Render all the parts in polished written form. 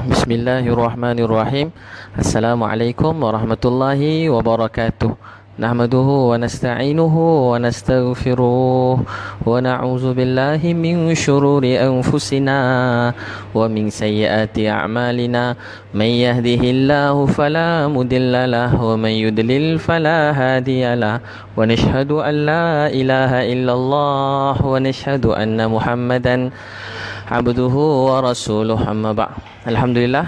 Bismillahirrahmanirrahim. Assalamualaikum warahmatullahi wabarakatuh. Nahmaduhu wa nasta'inuhu wa nastaghfiruh wa na'udzu billahi min syururi anfusina wa min sayyiati a'malina. May yahdihillahu fala mudilla lahu wa may yudlil fala hadiyalah. Wa nashhadu an la ilaha illallah wa nashhadu anna Muhammadan abduhu wa rasuluh, amma ba'. Alhamdulillah,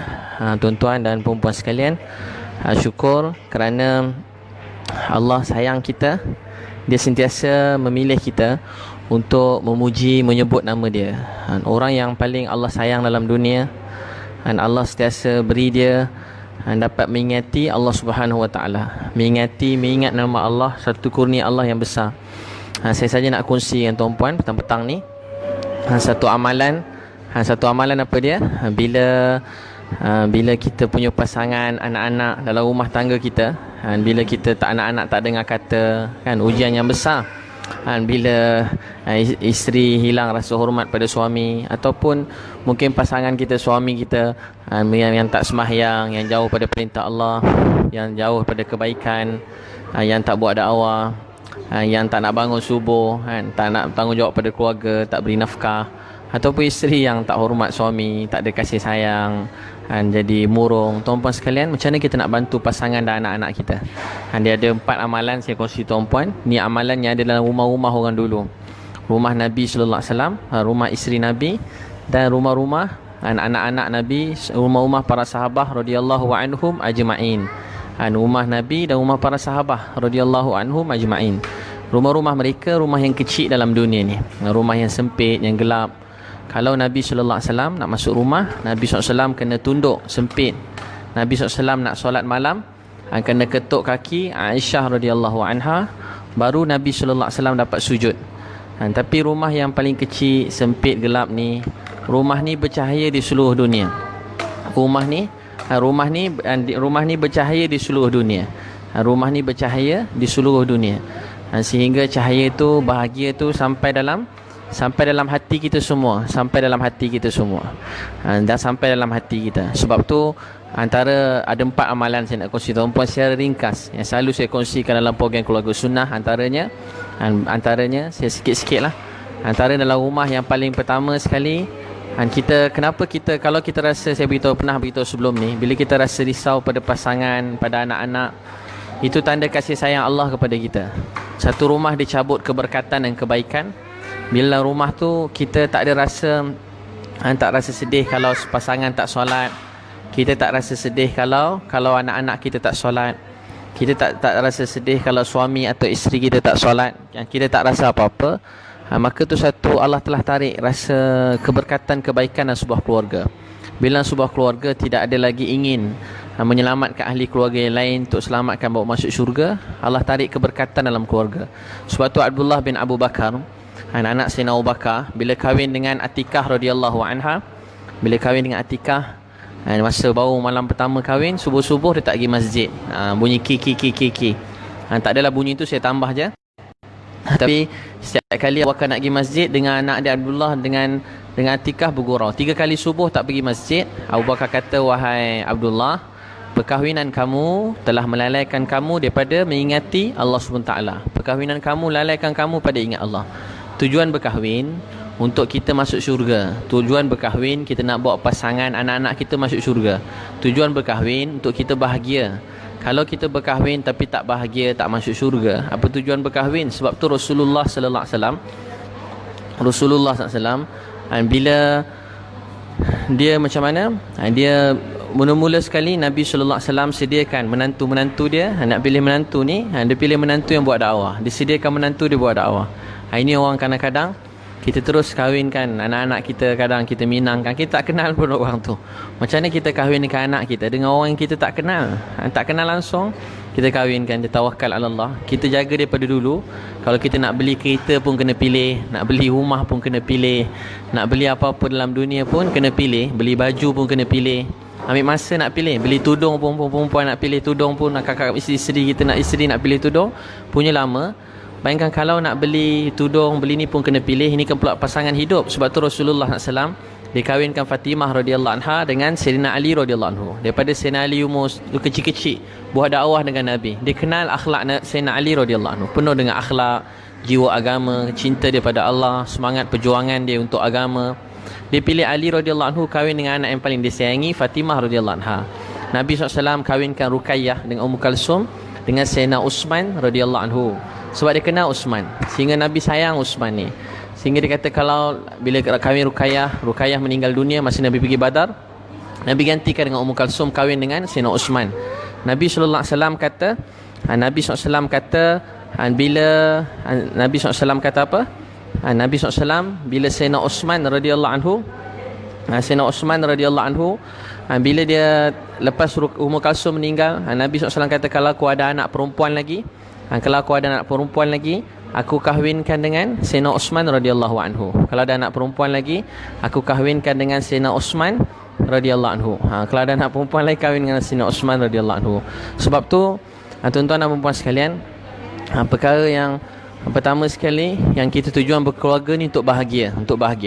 tuan-tuan dan puan-puan sekalian, syukur kerana Allah sayang kita. Dia sentiasa memilih kita untuk memuji, menyebut nama dia. Orang yang paling Allah sayang dalam dunia, dan Allah sentiasa beri dia dapat mengingati Allah Subhanahu Wa Taala, mengingat nama Allah, satu kurnia Allah yang besar. Saya saja nak kongsi dengan tuan-puan petang-petang ni satu amalan apa dia? Bila kita punya pasangan, anak-anak dalam rumah tangga kita, bila kita tak, anak-anak tak dengar kata, kan, ujian yang besar. Bila isteri hilang rasa hormat pada suami, ataupun mungkin pasangan kita, suami kita yang tak sembahyang, yang jauh pada perintah Allah, yang jauh pada kebaikan, yang tak buat dakwah, yang tak nak bangun subuh, tak nak bertanggungjawab pada keluarga, tak beri nafkah, ataupun isteri yang tak hormat suami, tak ada kasih sayang, jadi murung. Tuan-puan sekalian, macam mana kita nak bantu pasangan dan anak-anak kita? Dia ada 4 amalan saya kongsi tuan-puan. Ni amalan yang ada dalam rumah-rumah orang dulu. Rumah Nabi sallallahu alaihi wasallam, rumah isteri Nabi, dan rumah-rumah anak-anak Nabi, rumah-rumah para sahabat radhiyallahu anhum ajma'in. Rumah Nabi dan rumah para sahabat radhiyallahu anhum ajma'in. Rumah-rumah mereka rumah yang kecil dalam dunia ni, rumah yang sempit, yang gelap. Kalau Nabi sallallahu alaihi wasallam nak masuk rumah, Nabi sallallahu alaihi wasallam kena tunduk, sempit. Nabi sallallahu alaihi wasallam nak solat malam, kena ketuk kaki Aisyah radhiyallahu anha, baru Nabi sallallahu alaihi wasallam dapat sujud. Tapi rumah yang paling kecil, sempit, gelap ni, rumah ni bercahaya di seluruh dunia. Rumah ni bercahaya di seluruh dunia. Rumah ni bercahaya di seluruh dunia. Sehingga cahaya tu, bahagia tu sampai dalam hati kita semua, dan sampai dalam hati kita. Sebab tu ada 4 amalan saya nak kongsi tuan-puan secara ringkas, yang selalu saya kongsikan dalam program Keluarga Sunnah. Antaranya saya sikit-sikit lah. Antara dalam rumah yang paling pertama sekali, kenapa kita, kalau kita rasa, saya pernah beritahu sebelum ni, bila kita rasa risau pada pasangan, pada anak-anak, itu tanda kasih sayang Allah kepada kita. Satu rumah dicabut keberkatan dan kebaikan bila rumah tu kita tak rasa sedih kalau pasangan tak solat. Kita tak rasa sedih kalau anak-anak kita tak solat. Kita tak rasa sedih kalau suami atau isteri kita tak solat. Kita tak rasa apa-apa. Maka tu satu, Allah telah tarik rasa keberkatan, kebaikan dalam sebuah keluarga. Bila sebuah keluarga tidak ada lagi ingin menyelamatkan ahli keluarga yang lain untuk selamatkan bawa masuk syurga, Allah tarik keberkatan dalam keluarga. Sebab tu Abdullah bin Abu Bakar, anak Sayyidina Abu Bakar, bila kahwin dengan Atikah radhiyallahu anha, masa baru malam pertama kahwin, subuh-subuh dia tak pergi masjid. Bunyi ki. Tak adalah bunyi tu, saya tambah je. Tapi setiap kali Abu Bakar nak pergi masjid dengan anak dia Abdullah, dengan Atikah bergurau. 3 kali subuh tak pergi masjid. Abu Bakar kata, wahai Abdullah, perkahwinan kamu telah melalaikan kamu daripada mengingati Allah SWT. Perkahwinan kamu lalaikan kamu pada ingat Allah. Tujuan berkahwin untuk kita masuk syurga. Tujuan berkahwin kita nak bawa pasangan, anak-anak kita masuk syurga. Tujuan berkahwin untuk kita bahagia. Kalau kita berkahwin tapi tak bahagia, tak masuk syurga, apa tujuan berkahwin? Sebab tu Rasulullah sallallahu alaihi wasallam bila dia macam mana? Dia mula-mula sekali Nabi sallallahu alaihi wasallam sediakan menantu-menantu dia. Nak pilih menantu ni, dia pilih menantu yang buat dakwah. Dia sediakan menantu dia buat dakwah. Ini orang kadang-kadang kita terus kahwinkan anak-anak kita, kadang kita minangkan, kita tak kenal pun orang tu. Macam mana kita kahwinkan anak kita dengan orang yang kita tak kenal? Tak kenal langsung, kita kahwinkan, dia tawakal ala Allah. Kita jaga daripada dulu. Kalau kita nak beli kereta pun kena pilih, nak beli rumah pun kena pilih, nak beli apa-apa dalam dunia pun kena pilih, beli baju pun kena pilih. Ambil masa nak pilih, beli tudung pun, perempuan nak pilih tudung pun, kakak isteri kita nak pilih tudung, punya lama. Bayangkan kalau nak beli tudung, beli ni pun kena pilih. Ini kan pula pasangan hidup. Sebab tu Rasulullah SAW Dikahwinkan Fatimah radhiyallahu anha dengan Sayyidina Ali radhiyallahu anhu. Daripada Sayyidina Ali umur kecil-kecil buat dakwah dengan Nabi. Dia kenal akhlak Sayyidina Ali radhiyallahu anhu, penuh dengan akhlak, jiwa agama, cinta daripada Allah, semangat perjuangan dia untuk agama. Dia pilih Ali radhiyallahu anhu kahwin dengan anak yang paling disayangi, Fatimah radhiyallahu anha. Nabi SAW kahwinkan Ruqayyah dengan Ummu Kalsum dengan Sayyidina Uthman radhiyallahu anhu. Sebab dia kenal Uthman, sehingga Nabi sayang Uthman ni. Sehingga dia kata kalau bila kahwin Ruqayyah meninggal dunia masa Nabi pergi Badar, Nabi gantikan dengan Ummu Kalsum kahwin dengan Sayyidina Uthman. Nabi SAW kata, Nabi SAW kata bila Nabi SAW kata apa? Nabi SAW bila Sayyidina Uthman radhiyallahu anhu, Sayyidina Uthman radhiyallahu anhu, bila dia lepas Ummu Kalsum meninggal, Nabi SAW kata kalau aku ada anak perempuan lagi, aku kahwinkan dengan Sayyidina Uthman radhiyallahu anhu. Kalau ada anak perempuan lagi, aku kahwinkan dengan Sayyidina Uthman radhiyallahu anhu. Kalau ada anak perempuan lagi, kahwin dengan Sayyidina Uthman radhiyallahu anhu. Sebab tu, tuan-tuan dan puan sekalian, perkara yang pertama sekali, yang kita tujuan berkeluarga ni untuk bahagia.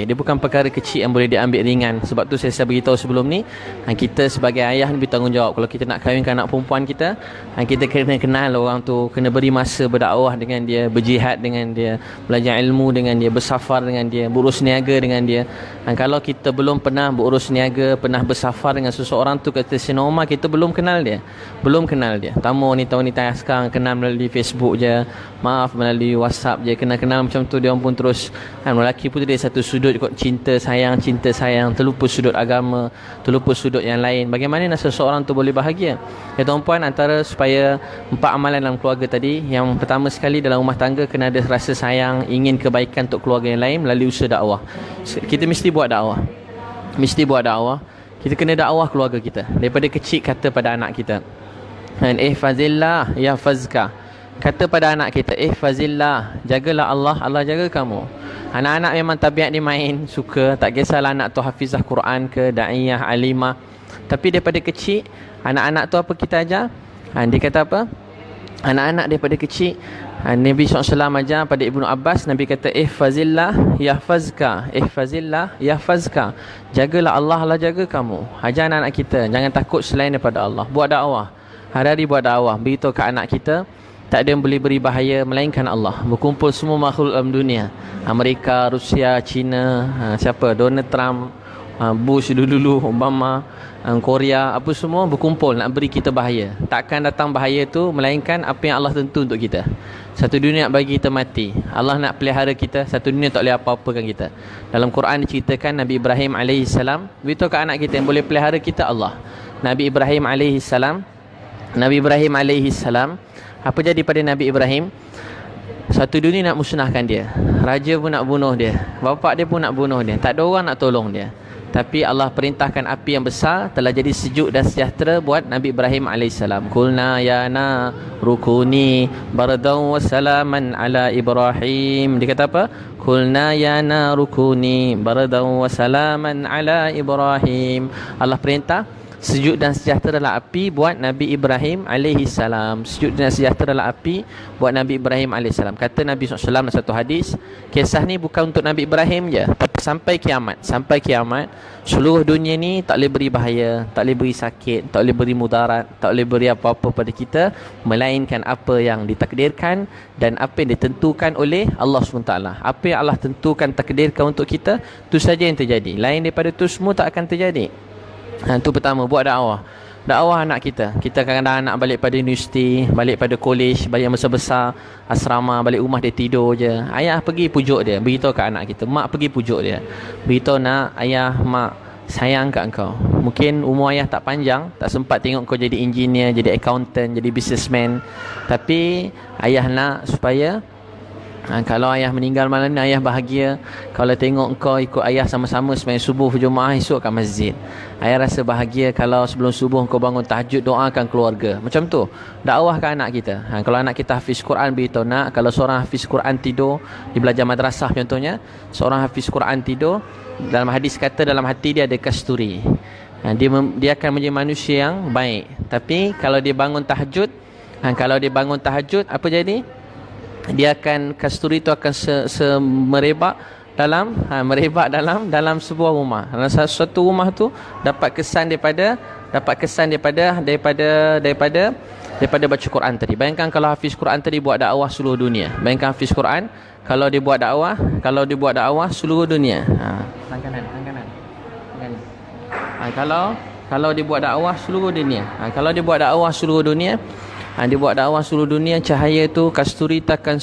Dia bukan perkara kecil yang boleh diambil ringan. Sebab tu saya beritahu sebelum ni, kita sebagai ayah ni bertanggungjawab. Kalau kita nak kahwinkan anak perempuan kita, kita kena kenal orang tu, kena beri masa berdakwah dengan dia, berjihad dengan dia, belajar ilmu dengan dia, bersafar dengan dia, berurus niaga dengan dia. Kalau kita belum pernah berurus niaga, pernah bersafar dengan seseorang tu, kata Sayyidina Umar, kita belum kenal dia. Tamu wanita-wanita yang sekarang kenal melalui Facebook je, melalui WhatsApp je, kenal-kenal macam tu, dia orang pun terus lelaki pun dia satu sudut kot, cinta sayang, terlupa sudut agama, terlupa sudut yang lain. Bagaimana nak seseorang tu boleh bahagia? Ya tuan-puan, antara supaya 4 amalan dalam keluarga tadi, yang pertama sekali dalam rumah tangga kena ada rasa sayang, ingin kebaikan untuk keluarga yang lain melalui usaha dakwah. Kita mesti buat dakwah. Kita kena dakwah keluarga kita. Daripada kecil kata pada anak kita, ihfazillah yahfazka. Kata pada anak kita, ihfazillah, jagalah Allah, Allah jaga kamu. Anak-anak memang tabiat dia main, suka, tak kisahlah anak tu hafizah Quran ke, da'iyah, alimah. Tapi daripada kecil, anak-anak tu apa kita ajar? Dia kata apa? Anak-anak daripada kecil, Nabi SAW ajar pada Ibnu Abbas, Nabi kata, ihfazillah yahfazka, jagalah Allah, Allah jaga kamu. Ajar anak-anak kita, jangan takut selain daripada Allah. Buat dakwah, hari-hari buat dakwah, beritahu ke anak kita, tak ada yang boleh beri bahaya melainkan Allah. Berkumpul semua makhluk dalam dunia, Amerika, Rusia, China, siapa, Donald Trump, Bush dulu, Obama, Korea, apa semua berkumpul nak beri kita bahaya. Takkan datang bahaya tu melainkan apa yang Allah tentu untuk kita. Satu dunia nak bagi kita mati, Allah nak pelihara kita, satu dunia tak boleh apa-apakan kita. Dalam Quran diceritakan Nabi Ibrahim AS, beritahu ke anak kita yang boleh pelihara kita Allah. Nabi Ibrahim AS, apa jadi pada Nabi Ibrahim? Satu dunia nak musnahkan dia, raja pun nak bunuh dia, bapak dia pun nak bunuh dia, tak ada orang nak tolong dia. Tapi Allah perintahkan api yang besar telah jadi sejuk dan sejahtera buat Nabi Ibrahim AS. Qulna ya na rukuni bardan wa salaman ala Ibrahim. Dia kata apa? Qulna ya na rukuni bardan wa salaman ala Ibrahim. Allah perintah sejuk dan sejahtera lah api buat Nabi Ibrahim AS. Sejuk dan sejahtera lah api buat Nabi Ibrahim AS. Kata Nabi SAW dalam satu hadis, kisah ni bukan untuk Nabi Ibrahim je, tapi sampai kiamat, seluruh dunia ni tak boleh beri bahaya, tak boleh beri sakit, tak boleh beri mudarat, tak boleh beri apa-apa pada kita, melainkan apa yang ditakdirkan dan apa yang ditentukan oleh Allah SWT. Apa yang Allah tentukan, takdirkan untuk kita, tu saja yang terjadi. Lain daripada tu semua tak akan terjadi. Itu pertama, buat dakwah anak kita. Kita kadang-kadang anak balik pada universiti, balik pada college, balik yang besar-besar, asrama, balik rumah dia tidur je. Ayah pergi pujuk dia, beritahu kat anak kita. Mak pergi pujuk dia, beritahu nak, ayah, mak sayang kat engkau. Mungkin umur ayah tak panjang, tak sempat tengok kau jadi engineer, jadi accountant, jadi businessman, tapi ayah nak supaya kalau ayah meninggal malam ni, ayah bahagia kalau tengok engkau ikut ayah sama-sama sembahyang subuh berjemaah esok kat masjid. Ayah rasa bahagia kalau sebelum subuh engkau bangun tahajud, doakan keluarga. Macam tu dakwahkan anak kita. Kalau anak kita hafiz Quran, beritahu nak, kalau seorang hafiz Quran tidur, dia belajar madrasah contohnya, seorang hafiz Quran tidur, dalam hadis kata dalam hati dia ada kasturi. Dia akan menjadi manusia yang baik. Tapi kalau dia bangun tahajud, apa jadi? Dia akan, kasturi itu akan merebak merebak dalam sebuah rumah. Dalam satu rumah tu dapat kesan daripada baca Quran tadi. Bayangkan kalau hafiz Quran tadi buat dakwah seluruh dunia. Bayangkan hafiz Quran kalau dia buat dakwah seluruh dunia. Tangan kanan. Kalau dia buat dakwah seluruh dunia. Kalau dia buat dakwah seluruh dunia, dia buat dakwah seluruh dunia, cahaya tu kasturi takkan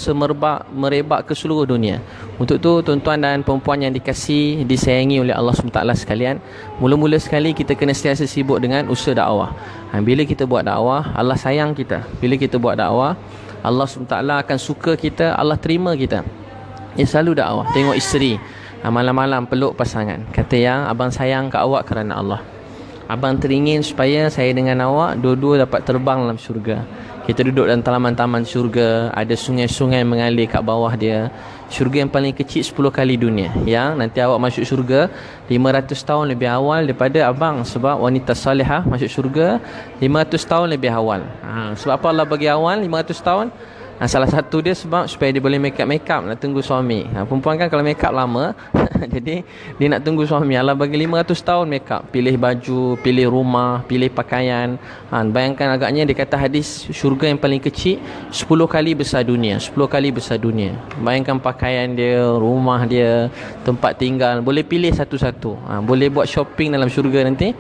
merebak ke seluruh dunia. Untuk tu tuan-tuan dan perempuan yang dikasihi, disayangi oleh Allah SWT sekalian, mula-mula sekali kita kena sentiasa sibuk dengan usaha dakwah. Bila kita buat dakwah, Allah sayang kita. Bila kita buat dakwah, Allah SWT akan suka kita, Allah terima kita. Dia selalu dakwah. Tengok isteri malam-malam peluk pasangan, kata yang abang sayang kat awak kerana Allah. Abang teringin supaya saya dengan awak dua-dua dapat terbang dalam syurga. Kita duduk dalam taman-taman syurga, ada sungai-sungai mengalir kat bawah dia. Syurga yang paling kecil 10 kali dunia. Yang nanti awak masuk syurga 500 tahun lebih awal daripada abang. Sebab wanita salihah masuk syurga 500 tahun lebih awal. Sebab apa Allah bagi awal 500 tahun? Salah satu dia sebab supaya dia boleh make up nak tunggu suami. Perempuan kan kalau make up lama jadi dia nak tunggu suami. Allah bagi 500 tahun make up, pilih baju, pilih rumah, pilih pakaian. Bayangkan agaknya dia kata hadis, syurga yang paling kecil 10 kali besar dunia, 10 kali besar dunia. Bayangkan pakaian dia, rumah dia, tempat tinggal, boleh pilih satu-satu. Boleh buat shopping dalam syurga nanti.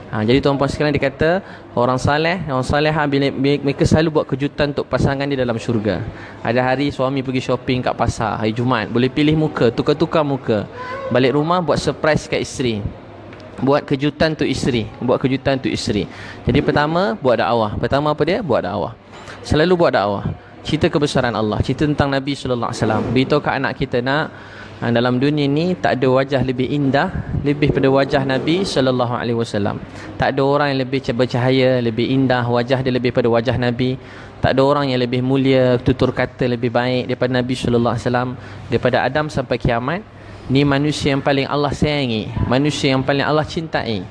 Jadi tuan-puan sekalian, dia kata orang salihah bila mereka selalu buat kejutan untuk pasangan dia dalam syurga. Ada hari suami pergi shopping kat pasar, hari Jumaat, boleh pilih muka, tukar-tukar muka. Balik rumah buat surprise kat isteri, buat kejutan untuk isteri. Jadi pertama buat dakwah. Pertama apa dia? Buat dakwah. Selalu buat dakwah. Cerita kebesaran Allah, cerita tentang Nabi sallallahu alaihi wasallam. Beritahu kat anak kita, nak, dalam dunia ni tak ada wajah lebih indah lebih pada wajah Nabi sallallahu alaihi wasallam. Tak ada orang yang lebih bercahaya, lebih indah wajah dia lebih pada wajah Nabi. Tak ada orang yang lebih mulia, tutur kata lebih baik daripada Nabi sallallahu alaihi wasallam. Daripada Adam sampai kiamat, ni manusia yang paling Allah sayangi, manusia yang paling Allah cintai.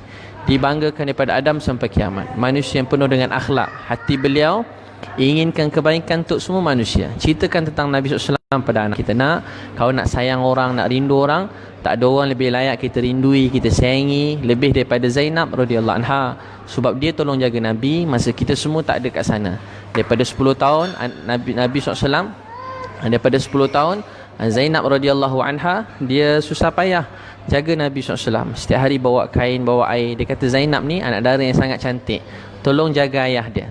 Dibanggakan daripada Adam sampai kiamat. Manusia yang penuh dengan akhlak. Hati beliau inginkan kebaikan untuk semua manusia. Ceritakan tentang Nabi SAW pada anak kita. Nak, kau nak sayang orang, nak rindu orang, tak ada orang lebih layak kita rindui, kita sayangi lebih daripada Zainab radhiyallahu anha. Sebab dia tolong jaga Nabi masa kita semua tak ada kat sana. Daripada 10 tahun Nabi SAW, daripada 10 tahun Zainab radhiyallahu anha, dia susah payah jaga Nabi SAW. Setiap hari bawa kain, bawa air. Dia kata Zainab ni anak dara yang sangat cantik, tolong jaga ayah dia,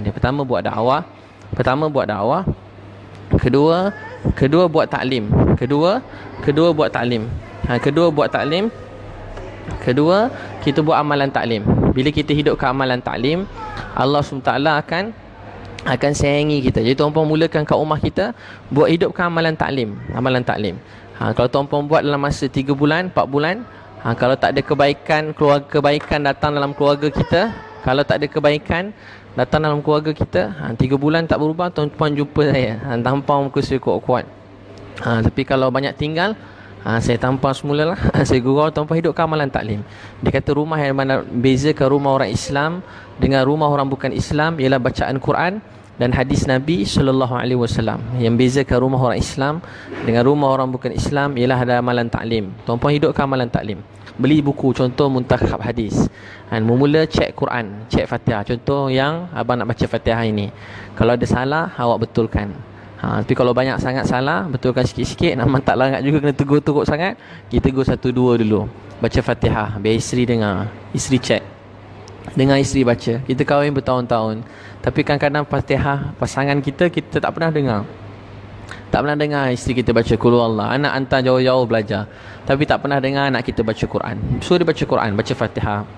Pertama buat dakwah, Kedua buat taklim. Kedua kita buat amalan taklim. Bila kita hidupkan amalan taklim, Allah SWT akan sayangi kita. Jadi tuan-puan mulakan kat rumah kita, buat hidupkan amalan taklim. Kalau tuan-puan buat dalam masa 3 bulan, 4 bulan, kalau tak ada kebaikan datang dalam keluarga kita, kalau tak ada kebaikan datang dalam keluarga kita, 3 bulan tak berubah, tuan-tuan jumpa saya, tampang muka saya kuat-kuat. Tapi kalau banyak tinggal, saya tampang semula lah. Saya gurau, tuan-tuan hidupkan amalan taklim. Dia kata rumah yang mana bezakan rumah orang Islam dengan rumah orang bukan Islam ialah bacaan Quran dan hadis Nabi sallallahu alaihi wasallam. Yang bezakan rumah orang Islam dengan rumah orang bukan Islam ialah ada amalan taklim. Tuan-tuan hidupkan amalan taklim. Beli buku, contoh muntakhab hadis. Mula cek Quran, cek Fatihah. Contoh yang abang nak baca Fatihah ini, kalau ada salah, awak betulkan. Tapi kalau banyak sangat salah, betulkan sikit-sikit. Nampak tak langat juga kena tegur teruk sangat, kita tegur 1-2 dulu. Baca Fatihah, biar isteri dengar, isteri cek, dengar isteri baca. Kita kahwin bertahun-tahun, tapi kadang-kadang Fatihah pasangan kita tak pernah dengar. Tak pernah dengar isteri kita baca Qul Huwallah. Anak hantar jauh-jauh belajar, tapi tak pernah dengar anak kita baca Quran. Suruh dia baca Quran, baca Fatihah.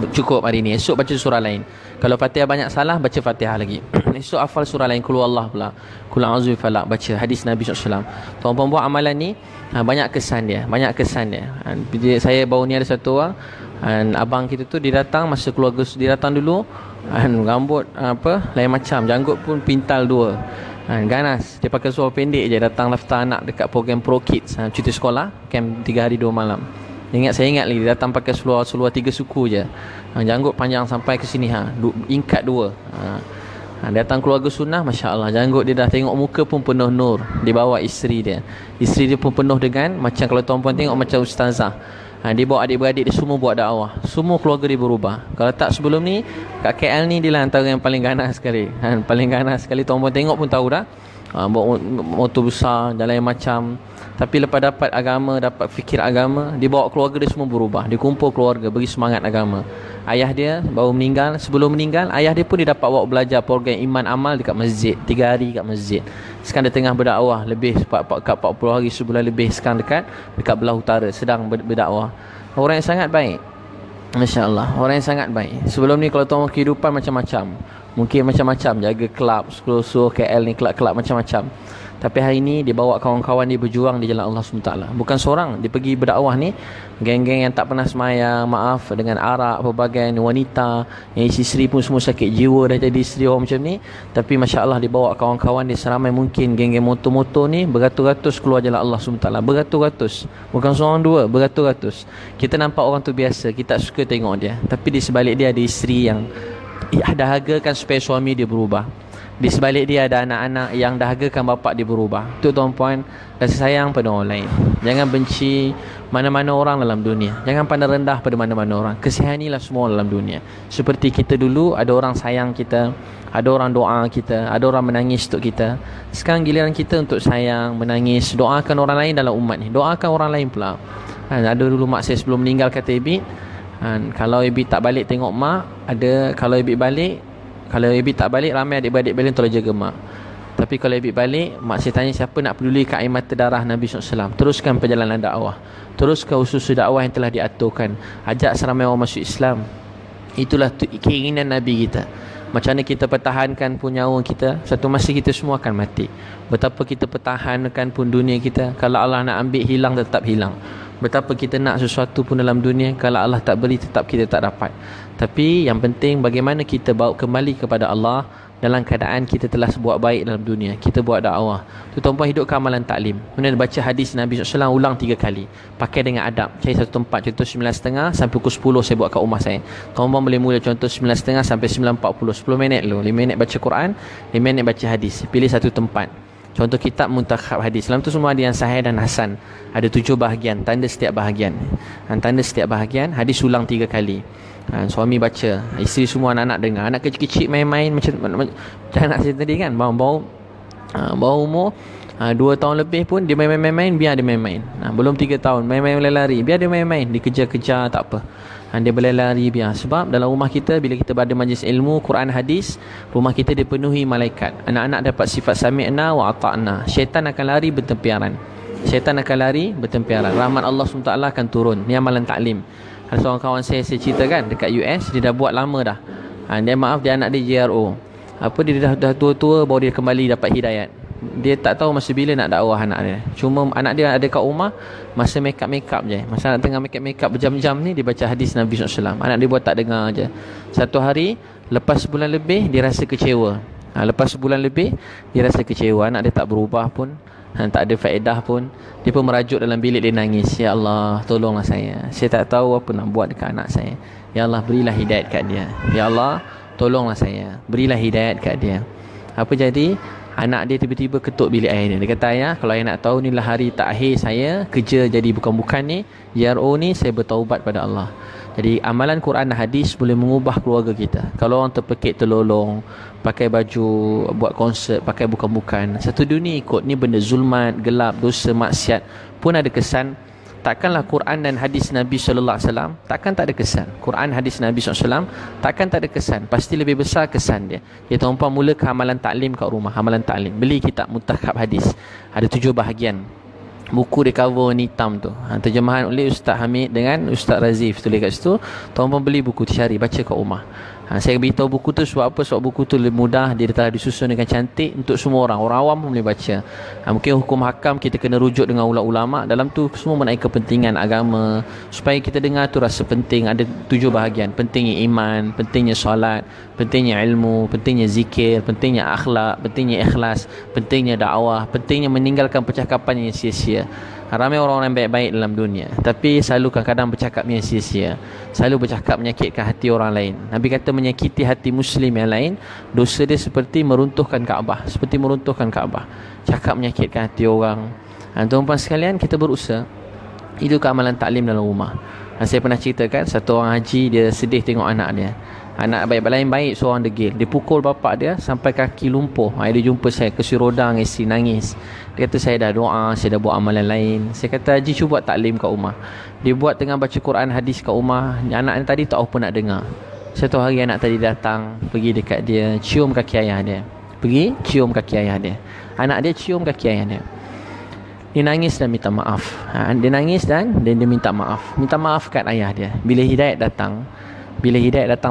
Cukup hari ni. Esok baca surah lain. Kalau Fatihah banyak salah, baca Fatihah lagi. Esok hafal surah lain, Qul Huwallah pula, Qul a'udzu bifalaq, baca hadis Nabi SAW. Tuan-tuan buat amalan ni, banyak kesan dia. Saya baru ni ada satu orang, abang kita tu, dia datang masa keluarga, dia datang dulu, rambut lain macam, janggut pun pintal 2, ganas. Dia pakai seluar pendek je, datang daftar anak dekat program Pro Kids, cuti sekolah, camp 3 hari 2 malam. Saya ingat lagi, dia datang pakai seluar 3 suku je, janggut panjang sampai ke sini, ingkat 2. Datang keluarga sunnah, Masya Allah, janggut dia dah tengok muka pun penuh nur. Dia bawa isteri dia. Isteri dia pun penuh dengan, macam kalau tuan-puan tengok macam ustazah. Dia bawa adik-beradik dia semua buat dakwah. Semua keluarga dia berubah. Kalau tak sebelum ni, kat KL ni dia lah antara yang paling ganas sekali. Paling ganas sekali, tuan-puan tengok pun tahu dah. Bawa motor besar, jalan yang macam. Tapi lepas dapat agama, dapat fikir agama, dia bawa keluarga dia semua berubah. Dia kumpul keluarga, beri semangat agama. Ayah dia baru meninggal. Sebelum meninggal, ayah dia pun dia dapat bawa belajar program iman amal dekat masjid. 3 hari dekat masjid. Sekarang dia tengah berdakwah lebih kat 40 hari sebulan lebih. Sekarang dekat Belah Utara sedang berdakwah. Orang yang sangat baik, Masya Allah, orang yang sangat baik. Sebelum ni kalau tuan kehidupan macam-macam, mungkin macam-macam, jaga kelab seluruh KL ni, kelab-kelab macam-macam. Tapi hari ni dia bawa kawan-kawan dia berjuang di jalan Allah SWT. Bukan seorang, dia pergi berdakwah ni, geng-geng yang tak pernah semayang, maaf, dengan arak, pelbagai wanita, yang isteri pun semua sakit jiwa dah jadi isteri orang macam ni. Tapi Masya Allah, dia bawa kawan-kawan dia seramai mungkin, geng-geng motor-motor ni, beratus-ratus keluar jalan Allah SWT. Beratus-ratus, bukan seorang dua, beratus-ratus. Kita nampak orang tu biasa, kita tak suka tengok dia. Tapi di sebalik dia ada isteri yang dahagakan supaya suami dia berubah. Di sebalik dia ada anak-anak yang dahagakan bapak dia berubah. Tu tuan-puan, rasa sayang pada orang lain. Jangan benci mana-mana orang dalam dunia. Jangan pandang rendah pada mana-mana orang. Kesihanilah semua dalam dunia. Seperti kita dulu, ada orang sayang kita, ada orang doa kita, ada orang menangis untuk kita. Sekarang giliran kita untuk sayang, menangis, doakan orang lain dalam umat ni. Doakan orang lain pula. Ada dulu mak saya sebelum meninggal kata Ibi, kalau Ibi tak balik tengok mak, kalau Ibi tak balik, ramai adik-beradik balik tolong jaga mak. Tapi kalau Ibi balik, mak saya tanya siapa nak peduli kat air mata darah Nabi SAW. Teruskan perjalanan dakwah, teruskan usus dakwah yang telah diaturkan, ajak seramai orang masuk Islam. Itulah keinginan Nabi kita. Macam mana kita pertahankan pun nyawa kita, satu masa kita semua akan mati. Betapa kita pertahankan pun dunia kita, kalau Allah nak ambil hilang, tetap hilang. Betapa kita nak sesuatu pun dalam dunia, kalau Allah tak beri, tetap kita tak dapat. Tapi yang penting bagaimana kita bawa kembali kepada Allah dalam keadaan kita telah buat baik dalam dunia. Kita buat dakwah. Tu tuan-puan, hidupkan amalan taklim. Kemudian baca hadis Nabi SAW ulang 3 kali. Pakai dengan adab. Cari satu tempat, contoh 9.30 sampai pukul 10 saya buat kat rumah saya. Tuan-puan boleh mula contoh 9.30 sampai 9.40. 10 minit dulu. 5 minit baca Quran, 5 minit baca hadis. Pilih satu tempat. Contoh kitab Muntakhab Hadis. Dalam tu semua ada yang sahih dan hasan. Ada 7 bahagian, tanda setiap bahagian. Tanda setiap bahagian, hadis ulang 3 kali. Suami baca, isteri semua, anak-anak dengar. Anak kecil-kecil main-main macam anak saya tadi kan, bawah umur 2 tahun lebih pun dia main-main, biar dia main-main. Belum 3 tahun, main-main lari, biar dia main-main, dikejar-kejar tak apa. Dia berlari biar. Sebab dalam rumah kita, bila kita berada majlis ilmu, Quran, hadis, rumah kita dipenuhi malaikat. Anak-anak dapat sifat sami'na wa ata'na. Syaitan akan lari bertempiaran. Rahmat Allah SWT akan turun. Ni amalan taklim. Ada seorang kawan saya cerita kan, dekat US, dia dah buat lama dah. Dia anak dia JRO. Dia dah tua-tua baru dia kembali dapat hidayat. Dia tak tahu masa bila nak dakwah anak dia. Cuma anak dia ada kat rumah, masa make up je. Masa anak tengah make up berjam-jam ni, dia baca hadis Nabi SAW. Anak dia buat tak dengar je. Satu hari, lepas sebulan lebih, dia rasa kecewa. Anak dia tak berubah pun, tak ada faedah pun. Dia pun merajuk dalam bilik, dia nangis. Ya Allah, tolonglah saya. Saya tak tahu apa nak buat dekat anak saya. Ya Allah, berilah hidayat kat dia. Ya Allah, tolonglah saya. Berilah hidayat kat dia. Apa jadi? Anak dia tiba-tiba ketuk bilik ayah dia. Dia kata, ayah, kalau ayah nak tahu, inilah hari terakhir saya kerja jadi bukan-bukan ni, JRO ni, saya bertaubat pada Allah. Jadi amalan Quran dan hadis boleh mengubah keluarga kita. Kalau orang terpekik terlolong, pakai baju, buat konsert, pakai bukan-bukan, satu dunia ikut. Ni benda zulmat, gelap, dosa, maksiat pun ada kesan. Takkanlah Quran dan hadis Nabi SAW, takkan tak ada kesan. Quran, hadis Nabi SAW, takkan tak ada kesan. Pasti lebih besar kesan dia. Dia tuan-puan, mula ke amalan taklim kat rumah. Amalan taklim, beli kitab Muntakhab Hadis. Ada 7 bahagian. Buku dia cover warna hitam tu. Terjemahan oleh Ustaz Hamid dengan Ustaz Razif. Tulis kat situ. Tuan-puan beli buku tu, cari, baca kat rumah. Saya beritahu buku tu sebab apa? Sebab buku tu lebih mudah, dia telah disusun dengan cantik untuk semua orang. Orang awam pun boleh baca. Mungkin hukum hakam kita kena rujuk dengan ulama-ulama. Dalam tu semua mengenai kepentingan agama, supaya kita dengar tu rasa penting. Ada 7 bahagian. Pentingnya iman, pentingnya solat, pentingnya ilmu, pentingnya zikir, pentingnya akhlak, pentingnya ikhlas, pentingnya dakwah, pentingnya meninggalkan percakapan yang sia-sia. Ramai orang-orang baik-baik dalam dunia, tapi selalu kadang-kadang bercakap yang sia-sia, selalu bercakap menyakitkan hati orang lain. Nabi kata menyakiti hati Muslim yang lain, dosa dia seperti meruntuhkan Kaabah, seperti meruntuhkan Kaabah. Cakap menyakitkan hati orang. Tuan-tuan sekalian, kita berusaha itu amalan taklim dalam rumah. Saya pernah ceritakan satu orang haji, dia sedih tengok anak dia. Anak baik-baik baik, seorang degil. Dia pukul bapak dia sampai kaki lumpuh. Dia jumpa saya, kursi roda dengan isteri, nangis. Dia kata saya dah doa, saya dah buat amalan lain. Saya kata haji cuba buat taklim kat rumah. Dia buat tengah baca Quran hadis kat rumah. Anak ni tadi tak apa nak dengar. Satu hari anak tadi datang, pergi dekat dia, cium kaki ayah dia. Pergi cium kaki ayah dia. Anak dia cium kaki ayah dia. Dia nangis dan minta maaf. Dia nangis dan dia minta maaf. Minta maaf kat ayah dia. Bila hidayat datang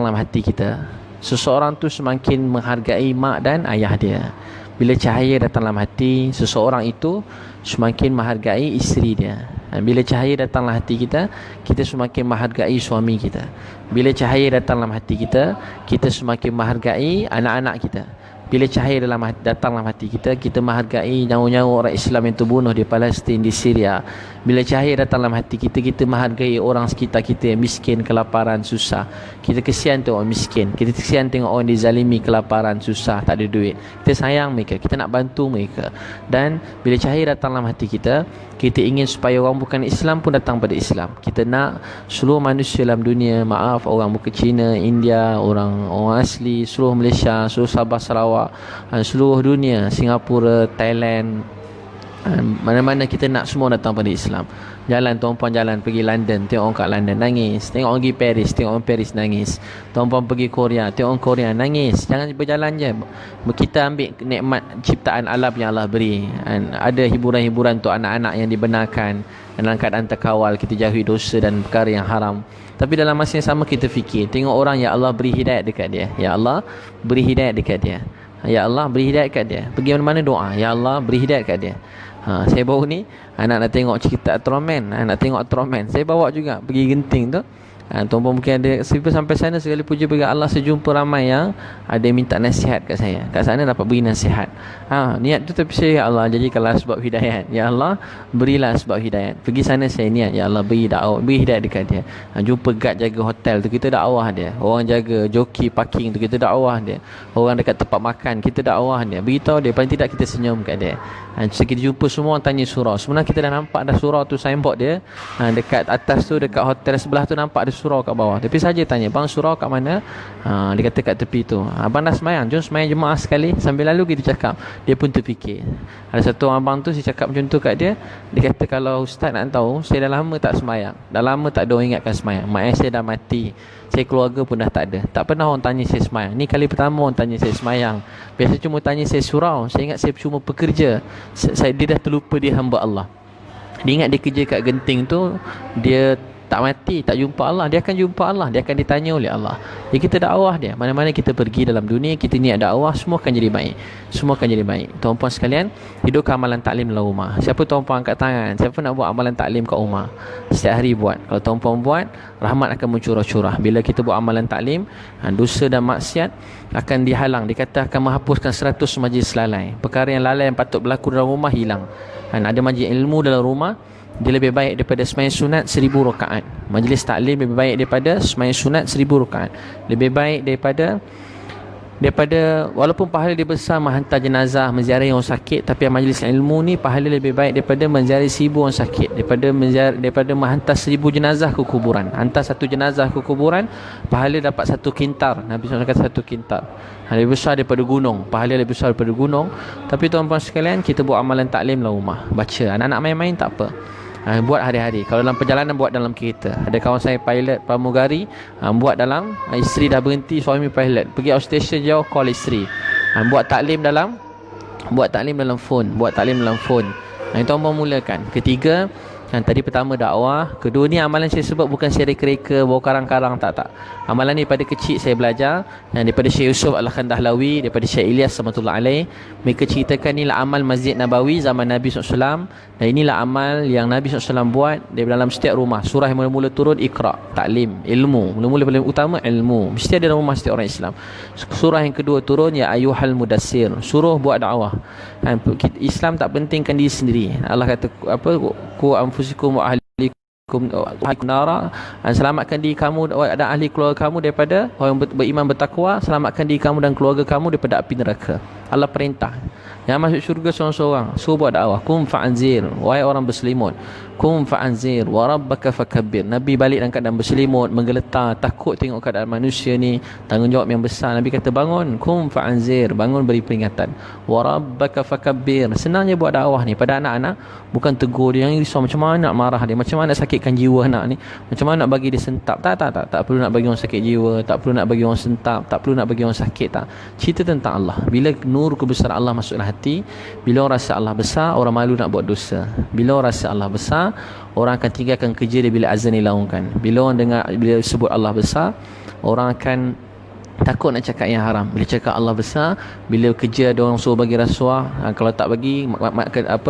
dalam hati kita, seseorang tu semakin menghargai mak dan ayah dia. Bila cahaya datang dalam hati, seseorang itu semakin menghargai isteri dia. Bila cahaya datang dalam hati kita, kita semakin menghargai suami kita. Bila cahaya datang dalam hati kita, kita semakin menghargai anak-anak kita. Bila cahaya datang dalam hati kita, kita menghargai nyawa-nyawa orang Islam yang terbunuh di Palestin, di Syria. Bila cahaya datang dalam hati kita, kita menghargai orang sekitar kita yang miskin, kelaparan, susah. Kita kesian tengok orang miskin, kita kesian tengok orang dizalimi, kelaparan, susah, tak ada duit. Kita sayang mereka, kita nak bantu mereka. Dan bila cahaya datang dalam hati kita, kita ingin supaya orang bukan Islam pun datang pada Islam. Kita nak seluruh manusia dalam dunia, maaf, orang bukan Cina, India, orang asli, seluruh Malaysia, seluruh Sabah, Sarawak, seluruh dunia, Singapura, Thailand, mana-mana kita nak semua datang pada Islam. Jalan, tuan-puan jalan pergi London, tengok orang kat London nangis. Tengok orang pergi Paris, tengok orang Paris nangis. Tuan-puan pergi Korea, tengok orang Korea nangis. Jangan berjalan je. Kita ambil nikmat ciptaan alam yang Allah beri. Ada hiburan-hiburan untuk anak-anak yang dibenarkan, dalam keadaan terkawal, kita jauhi dosa dan perkara yang haram. Tapi dalam masa yang sama kita fikir, tengok orang yang Allah beri hidayat dekat dia. Ya Allah beri hidayat dekat dia. Ya Allah beri hidayat dekat dia. Pergi mana-mana doa, Ya Allah beri hidayat dekat dia. Saya baru ni anak nak tengok cerita Ultraman, nak tengok Ultraman. Saya bawa juga pergi Genting tu. Tuan-tuan mungkin ada sampai sana, segala puji bagi Allah, sejumpa ramai yang ada minta nasihat kat saya. Kat sana dapat beri nasihat. Niat tu tapi saya, ya Allah jadikanlah sebab hidayat. Ya Allah berilah sebab hidayat. Pergi sana saya niat, ya Allah beri dakwah, beri hidayat dekat dia. Jumpa guard jaga hotel tu, kita dakwah dia. Orang jaga joki parking tu, kita dakwah dia. Orang dekat tempat makan, kita dakwah dia. Beritahu dia, paling tidak kita senyum kat dia. So kita jumpa semua orang tanya surau. Sebenarnya kita dah nampak dah surau tu, signboard dia dekat atas tu, dekat hotel sebelah tu nampak ada surau kat bawah. Tapi saja tanya, bang surau kat mana? Dia kata kat tepi tu. Abang dah semayang, jom semayang jemaah sekali. Sambil lalu kita cakap, dia pun terfikir. Ada satu orang abang tu, saya cakap macam tu kat dia. Dia kata kalau ustaz nak tahu, saya dah lama tak semayang, dah lama tak ada orang ingatkan semayang. Mak ayah saya dah mati, saya keluarga pun dah tak ada. Tak pernah orang tanya saya semayang. Ni kali pertama orang tanya saya semayang. Biasa cuma tanya saya surau. Saya ingat saya cuma pekerja. Dia dah terlupa dia hamba Allah. Dia ingat dia kerja kat Genting tu, dia tak mati, tak jumpa Allah. Dia akan jumpa Allah, dia akan ditanya oleh Allah. Jadi kita dakwah dia. Mana-mana kita pergi dalam dunia, kita niat dakwah, semua akan jadi baik. Semua akan jadi baik. Tuan-puan sekalian, hidupkan amalan taklim dalam rumah. Siapa tuan-puan angkat tangan, siapa nak buat amalan taklim kat rumah? Setiap hari buat. Kalau tuan-puan buat, rahmat akan mencurah-curah. Bila kita buat amalan taklim, dosa dan maksiat akan dihalang. Dikata akan menghapuskan 100 majlis lalai. Perkara yang lalai yang patut berlaku dalam rumah hilang. Ada majlis ilmu dalam rumah, dia lebih baik daripada sembahyang sunat 1000 rakaat. Majlis taklim lebih baik daripada sembahyang sunat 1000 rakaat. Lebih baik daripada walaupun pahala dia besar menghantar jenazah, menziarahi orang sakit, tapi majlis ilmu ni pahala lebih baik daripada menziarahi 1000 orang sakit, daripada menghantar 1000 jenazah ke kuburan. Hantar satu jenazah ke kuburan, pahala dapat 1 kintar. Nabi SAW kata 1 kintar. Lebih besar daripada gunung, pahala lebih besar daripada gunung. Tapi tuan-tuan sekalian, kita buat amalan taklim dalam rumah. Baca, anak-anak main-main tak apa. Buat hari-hari. Kalau dalam perjalanan, buat dalam kereta. Ada kawan saya pilot pramugari, buat dalam, isteri dah berhenti, suami pilot, pergi outstation jauh, call isteri. Buat taklim dalam phone. Buat taklim dalam phone. Itu tuan-tuan mulakan. Ketiga, tadi pertama dakwah. Kedua ni amalan saya sebut bukan saya reka-reka bawa karang-karang, tak. Amalan ni daripada kecil saya belajar, daripada Syekh Yusuf Al-Khandahlawi, daripada Syekh Ilyas rahmatullah alaih. Mereka ceritakan inilah amal Masjid Nabawi zaman Nabi SAW, dan inilah amal yang Nabi SAW buat daripada dalam setiap rumah. Surah yang mula-mula turun, Iqra, taklim, ilmu. Mula-mula paling utama ilmu, mesti ada dalam rumah setiap orang Islam. Surah yang kedua turun, Ya Ayyuhal Mudassir, suruh buat dakwah. Islam tak pentingkan diri sendiri. Allah kata apa, ku anfusikum wa ahlikum nara, selamatkan diri kamu dan ahli keluarga kamu daripada, orang beriman bertakwa, selamatkan diri kamu dan keluarga kamu daripada api neraka. Allah perintah. Yang masuk syurga seorang-seorang, suruh buat dakwah. Kum fa'anzir, wahai orang berselimut. Kum fa'anzir wa rabbaka fakabbir. Nabi balik dalam keadaan berselimut, menggeletar, takut tengok keadaan manusia ni, tanggungjawab yang besar. Nabi kata bangun, kum fa'anzir, bangun beri peringatan. Wa rabbaka fakabbir. Senangnya buat dakwah ni pada anak-anak, bukan tegur dia yang risau macam mana nak marah dia, macam mana nak sakitkan jiwa anak ni, macam mana nak bagi dia sentap. Tak perlu nak bagi orang sakit jiwa, tak perlu nak bagi orang sentap, tak perlu nak bagi orang sakit, tak. Cerita tentang Allah. Bila nur kebesaran Allah masuklah hati, bila orang rasa Allah besar, orang malu nak buat dosa. Bila orang rasa Allah besar, orang akan tinggalkan kerja dia bila azan dilaungkan. Bila orang dengar, bila sebut Allah besar, orang akan takut nak cakap yang haram. Bila cakap Allah besar, bila kerja ada orang suruh bagi rasuah, kalau tak bagi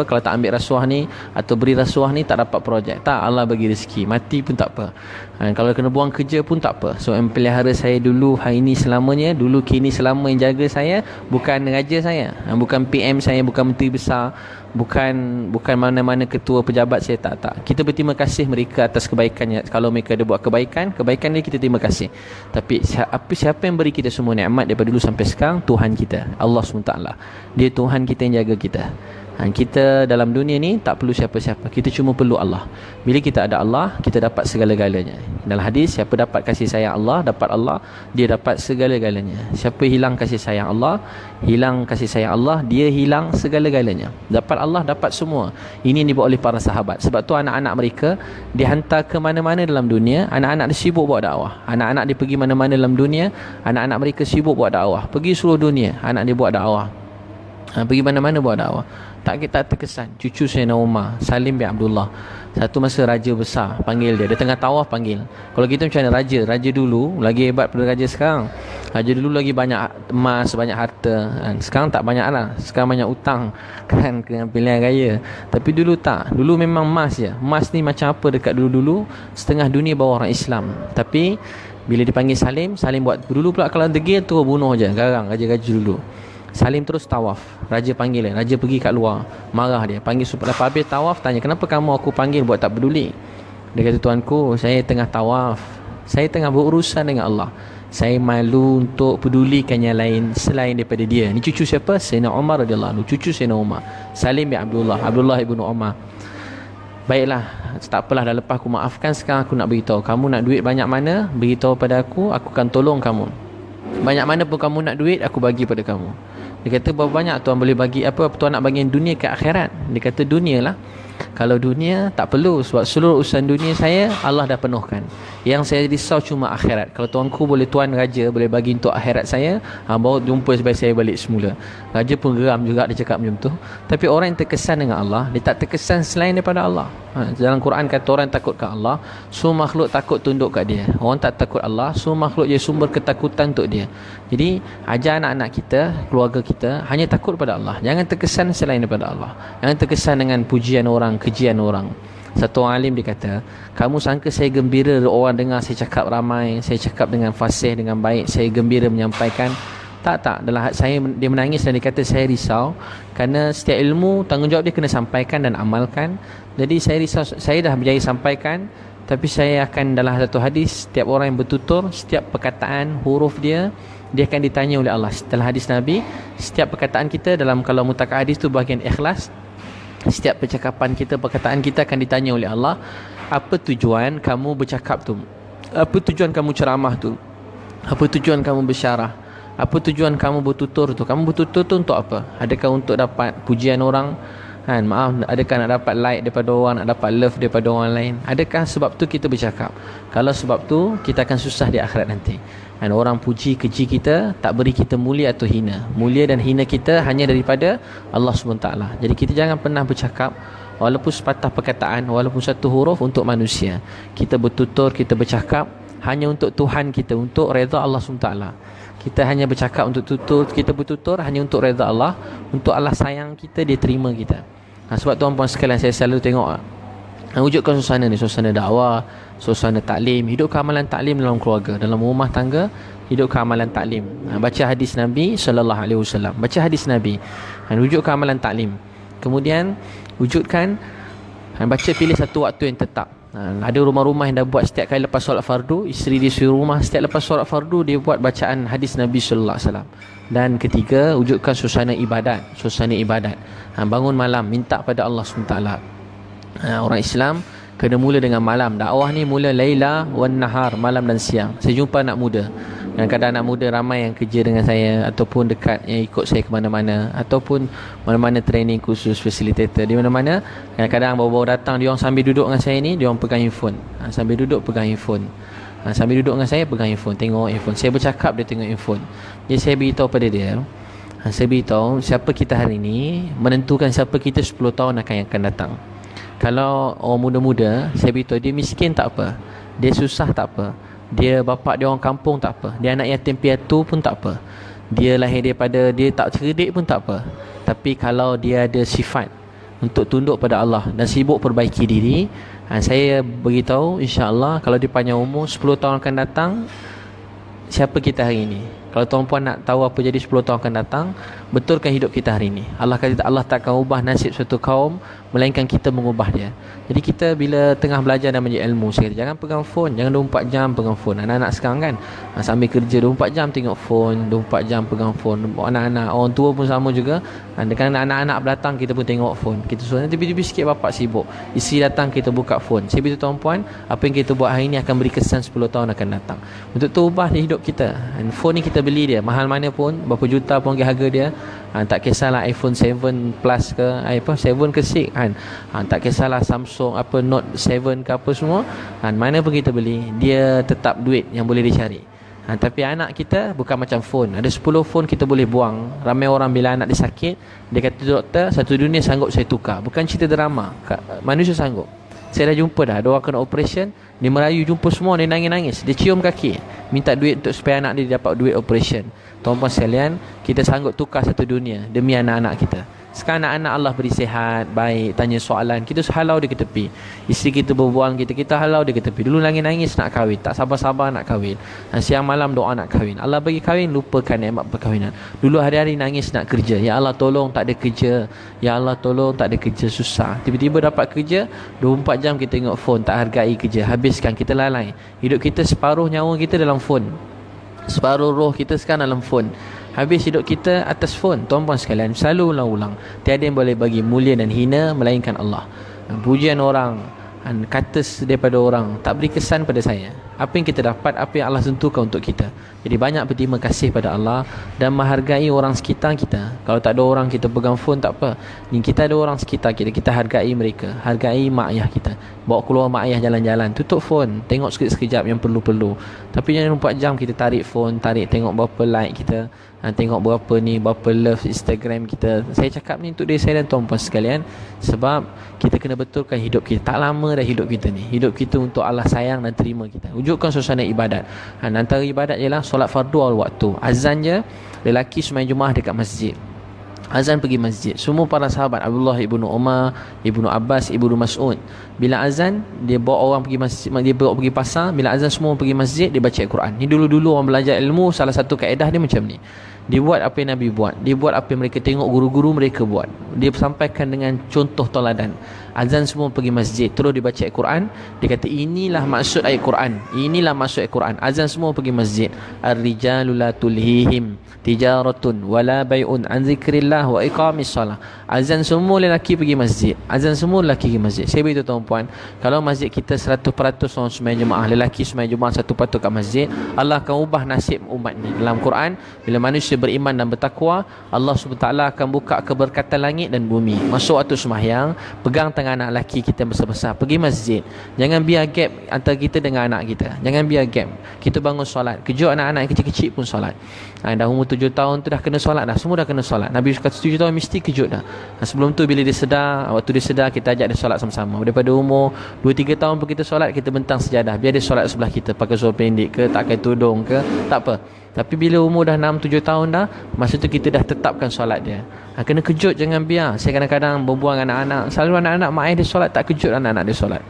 kalau tak ambil rasuah ni atau beri rasuah ni, tak dapat projek. Tak, Allah bagi rezeki, mati pun tak apa. Kalau kena buang kerja pun tak apa. So yang pelihara saya dulu, hari ini selamanya, dulu kini selama, yang jaga saya bukan raja saya, bukan PM saya, bukan menteri besar, bukan mana-mana ketua pejabat saya, tak. Kita berterima kasih mereka atas kebaikannya. Kalau mereka ada buat kebaikan ni kita terima kasih. Tapi siapa yang beri kita semua nikmat daripada dulu sampai sekarang? Tuhan kita, Allah SWT. Dia Tuhan kita yang jaga kita. Kita dalam dunia ni tak perlu siapa-siapa, kita cuma perlu Allah. Bila kita ada Allah, kita dapat segala-galanya. Dalam hadis, siapa dapat kasih sayang Allah, dapat Allah, dia dapat segala-galanya. Siapa hilang kasih sayang Allah, hilang kasih sayang Allah, dia hilang segala-galanya. Dapat Allah, dapat semua. Ini yang dibuat oleh para sahabat. Sebab tu anak-anak mereka dihantar ke mana-mana dalam dunia. Anak-anak dia sibuk buat dakwah. Anak-anak dia pergi mana-mana dalam dunia, anak-anak mereka sibuk buat dakwah. Pergi seluruh dunia, anak dia buat dakwah. Pergi mana-mana buat dakwah. Tak terkesan. Cucu Sayyidina Umar, Salim bin Abdullah, satu masa raja besar panggil dia. Dia tengah tawaf panggil. Kalau kita macam mana raja dulu lagi hebat pada raja sekarang. Raja dulu lagi banyak emas, banyak harta. Sekarang tak banyak lah. Sekarang banyak utang kan, dengan pilihan raya. Tapi dulu tak. Dulu memang emas je. Emas ni macam apa dekat dulu-dulu, setengah dunia bawa orang Islam. Tapi bila dipanggil Salim buat dulu pula, kalau degil tu bunuh je, garang raja-raja dulu. Salim terus tawaf. Raja panggil dia. Raja pergi kat luar, marah dia. Panggil lepas habis tawaf, tanya, kenapa kamu aku panggil buat tak peduli? Dia kata, tuanku, saya tengah tawaf, saya tengah berurusan dengan Allah. Saya malu untuk pedulikan yang lain selain daripada dia. Ni cucu siapa? Sayyidina Umar radhiyallahu anhu. Cucu Sayyidina Umar, Salim bin Abdullah, Abdullah ibnu Umar. Baiklah, tak apalah, dah lepas aku maafkan. Sekarang aku nak beritahu, kamu nak duit banyak mana, beritahu pada aku akan tolong kamu. Banyak mana pun kamu nak duit, aku bagi pada kamu. Dia kata, berapa banyak tuan boleh bagi, apa tuan nak bagi dunia ke akhirat? Dia kata, dunia lah. Kalau dunia tak perlu, sebab seluruh urusan dunia saya Allah dah penuhkan. Yang saya risau cuma akhirat. Kalau tuanku boleh, tuan raja boleh bagi untuk akhirat saya, bawa jumpa supaya saya balik semula. Raja pun geram juga dia cakap macam tu. Tapi orang yang terkesan dengan Allah, dia tak terkesan selain daripada Allah. Dalam Quran kata, orang takut kat Allah, semua makhluk takut tunduk kat dia. Orang tak takut Allah, semua makhluk jadi sumber ketakutan untuk dia. Jadi ajar anak-anak kita, keluarga kita, hanya takut pada Allah. Jangan terkesan selain daripada Allah. Jangan terkesan dengan pujian orang, kejian orang. Satu orang alim dia kata, kamu sangka saya gembira orang dengar saya cakap ramai, saya cakap dengan fasih, dengan baik, saya gembira menyampaikan? Tak. Dalam hati saya dia menangis dan dia kata, saya risau kerana setiap ilmu tanggungjawab dia kena sampaikan dan amalkan. Jadi saya risau, saya dah berjaya sampaikan, tapi saya akan, dalam satu hadis, setiap orang yang bertutur, setiap perkataan, huruf dia akan ditanya oleh Allah. Setelah hadis Nabi, setiap perkataan kita dalam, kalau mutakat hadis tu bahagian ikhlas, setiap percakapan kita, perkataan kita akan ditanya oleh Allah, apa tujuan kamu bercakap tu? Apa tujuan kamu ceramah tu? Apa tujuan kamu bersyarah? Apa tujuan kamu bertutur tu? Kamu bertutur tu untuk apa? Adakah untuk dapat pujian orang? Adakah nak dapat like daripada orang, nak dapat love daripada orang lain? Adakah sebab tu kita bercakap? Kalau sebab tu, kita akan susah di akhirat nanti. Dan orang puji keji kita, tak beri kita mulia atau hina. Mulia dan hina kita hanya daripada Allah SWT. Jadi kita jangan pernah bercakap walaupun sepatah perkataan, walaupun satu huruf untuk manusia. Kita bertutur, kita bercakap hanya untuk Tuhan kita, untuk redha Allah SWT. Kita hanya bercakap untuk tutur, kita bertutur hanya untuk redha Allah, untuk Allah sayang kita, dia terima kita. Sebab tuan-puan sekalian, saya selalu tengok Wujudkan suasana ni, suasana dakwah, suasana taklim. Hidupkan amalan taklim dalam keluarga, dalam rumah tangga. Hidupkan amalan taklim. Baca hadis Nabi sallallahu alaihi wasallam. Baca hadis Nabi. Wujudkan amalan taklim. Kemudian wujudkan, baca, pilih satu waktu yang tetap. Ada rumah-rumah yang dah buat setiap kali lepas solat fardu, isteri dia suruh rumah setiap lepas solat fardu dia buat bacaan hadis Nabi sallallahu alaihi wasallam. Dan ketiga, wujudkan suasana ibadat, suasana ibadat. Bangun malam minta pada Allah SWT. Orang Islam kena mula dengan malam. Dakwah ni mula laila wan nahar, malam dan siang. Saya jumpa anak muda, kadang-kadang anak muda ramai yang kerja dengan saya ataupun dekat, yang ikut saya ke mana-mana, ataupun mana-mana training khusus facilitator di mana-mana. Kadang-kadang baru-baru datang, dia orang sambil duduk dengan saya ni, dia orang pegang handphone. Sambil duduk pegang handphone. Sambil duduk dengan saya pegang handphone, tengok handphone. Saya bercakap, dia tengok handphone. Jadi saya beritahu pada dia, saya beritahu siapa kita hari ni menentukan siapa kita 10 tahun yang akan datang. Kalau orang muda-muda, saya beritahu dia miskin tak apa, dia susah tak apa, dia bapak dia orang kampung tak apa, dia anak yatim piatu pun tak apa, dia lahir daripada dia tak cerdik pun tak apa. Tapi kalau dia ada sifat untuk tunduk pada Allah dan sibuk perbaiki diri, saya beritahu insya-Allah kalau dia panjang umur 10 tahun akan datang, siapa kita hari ini. Kalau tuan-puan nak tahu apa jadi 10 tahun akan datang, betulkan hidup kita hari ini. Allah kata Allah tak akan ubah nasib suatu kaum melainkan kita mengubah dia. Jadi kita bila tengah belajar dan menjadi ilmu, saya kata jangan pegang phone, jangan 24 jam pegang phone. Anak-anak sekarang kan sambil kerja 24 jam tengok phone, 24 jam pegang phone. Anak-anak, orang tua pun sama juga. Dengan anak-anak datang kita pun tengok phone. Kita suruh tiba-tiba sikit bapak sibuk, isteri datang kita buka phone. Saya beritahu tuan-puan, apa yang kita buat hari ini akan beri kesan 10 tahun akan datang. Untuk tu ubah hidup kita. Dan phone ni kita beli dia mahal mana pun, berapa juta pun harga dia. Tak kisahlah iPhone 7 Plus ke 7 ke 6 kan. Tak kisahlah Samsung Note 7 ke apa semua. Mana pun kita beli, dia tetap duit yang boleh dicari. Tapi anak kita bukan macam phone. Ada 10 phone kita boleh buang. Ramai orang bila anak dia sakit, dia kata doktor, satu dunia sanggup saya tukar. Bukan cerita drama, manusia sanggup. Saya dah jumpa dah, ada orang kena operation, dia merayu jumpa semua, dia nangis-nangis, dia cium kaki, minta duit untuk supaya anak dia dapat duit operation. Tuan-tuan sekalian, kita sanggup tukar satu dunia demi anak-anak kita. Sekarang anak-anak Allah beri sihat, baik, tanya soalan, kita halau dia ke tepi. Isteri kita berbual kita halau dia ke tepi. Dulu nangis-nangis nak kahwin, tak sabar-sabar nak kahwin. Siang malam doa nak kahwin. Allah bagi kahwin, lupakan nikmat perkahwinan. Dulu hari-hari nangis nak kerja. Ya Allah tolong tak ada kerja. Ya Allah tolong tak ada kerja, susah. Tiba-tiba dapat kerja, 24 jam kita tengok phone, tak hargai kerja. Habiskan, kita lalai. Hidup kita separuh nyawa kita dalam phone. Separuh roh kita sekarang dalam phone. Habis hidup kita atas phone. Tuan-puan sekalian, selalu ulang-ulang, tiada yang boleh bagi mulia dan hina melainkan Allah. Pujian orang, kata daripada orang tak beri kesan pada saya. Apa yang kita dapat, apa yang Allah tentukan untuk kita. Jadi banyak berterima kasih pada Allah dan menghargai orang sekitar kita. Kalau tak ada orang, kita pegang phone tak apa. Ni kita ada orang sekitar kita, kita hargai mereka. Hargai mak ayah kita. Bawa keluar mak ayah jalan-jalan, tutup phone, tengok sekejap-sekejap yang perlu-perlu. Tapi jangan 24 jam kita tarik phone, tengok berapa like kita, tengok berapa love Instagram kita. Saya cakap ni untuk diri saya dan tuan-puan sekalian, sebab kita kena betulkan hidup kita. Tak lama dah hidup kita ni. Hidup kita untuk Allah sayang dan terima kita. Wujudkan suasana ibadat. Antara ibadat ialah solat fardu awal waktu. Azan je, lelaki sembahyang Jumaat dekat masjid. Azan pergi masjid. Semua para sahabat, Abdullah ibnu Umar, Ibnu Abbas, Ibnu Mas'ud, bila azan dia bawa orang pergi masjid, dia bawa pergi pasar. Bila azan semua pergi masjid, dia baca Al-Quran. Ni dulu-dulu orang belajar ilmu, salah satu kaedah dia macam ni. Dia buat apa yang Nabi buat, dia buat apa yang mereka tengok guru-guru mereka buat. Dia sampaikan dengan contoh toladan. Azan semua pergi masjid, terus dia baca Al-Quran. Dia kata inilah maksud ayat Quran, inilah maksud Al-Quran. Azan semua pergi masjid. Ar-rijalu la tulhihim tijaratun wala bai'un an zikrillah wa iqamis salah. Azan semua lelaki pergi masjid. Azan semua lelaki pergi masjid. Saya beritahu tuan-puan, kalau masjid kita 100% orang sembahyang jemaah, lelaki sembahyang jemaah 1% kat masjid, Allah akan ubah nasib umat ni. Dalam Quran, bila manusia beriman dan bertakwa, Allah SWT akan buka keberkatan langit dan bumi. Masuk waktu sembahyang, pegang tangan anak lelaki kita yang besar-besar, pergi masjid. Jangan biar gap antara kita dengan anak kita. Jangan biar gap. Kita bangun solat, kejut anak-anak yang kecil-kecil pun solat. Dah umur 7 tahun tu dah kena solat dah. Semua dah kena solat. Nabi kata 7 tahun mesti kejut dah. Sebelum tu bila dia sedar, waktu dia sedar kita ajak dia solat sama-sama. Daripada umur 2-3 tahun pun kita solat, kita bentang sejadah. Biar dia solat sebelah kita, pakai seluar pendek ke, tak pakai tudung ke, tak apa. Tapi bila umur dah 6-7 tahun dah, masa tu kita dah tetapkan solat dia. Kena kejut, jangan biar. Saya kadang-kadang berbual dengan anak-anak, selalu anak-anak mak ayah dia solat, tak kejut anak-anak dia solat.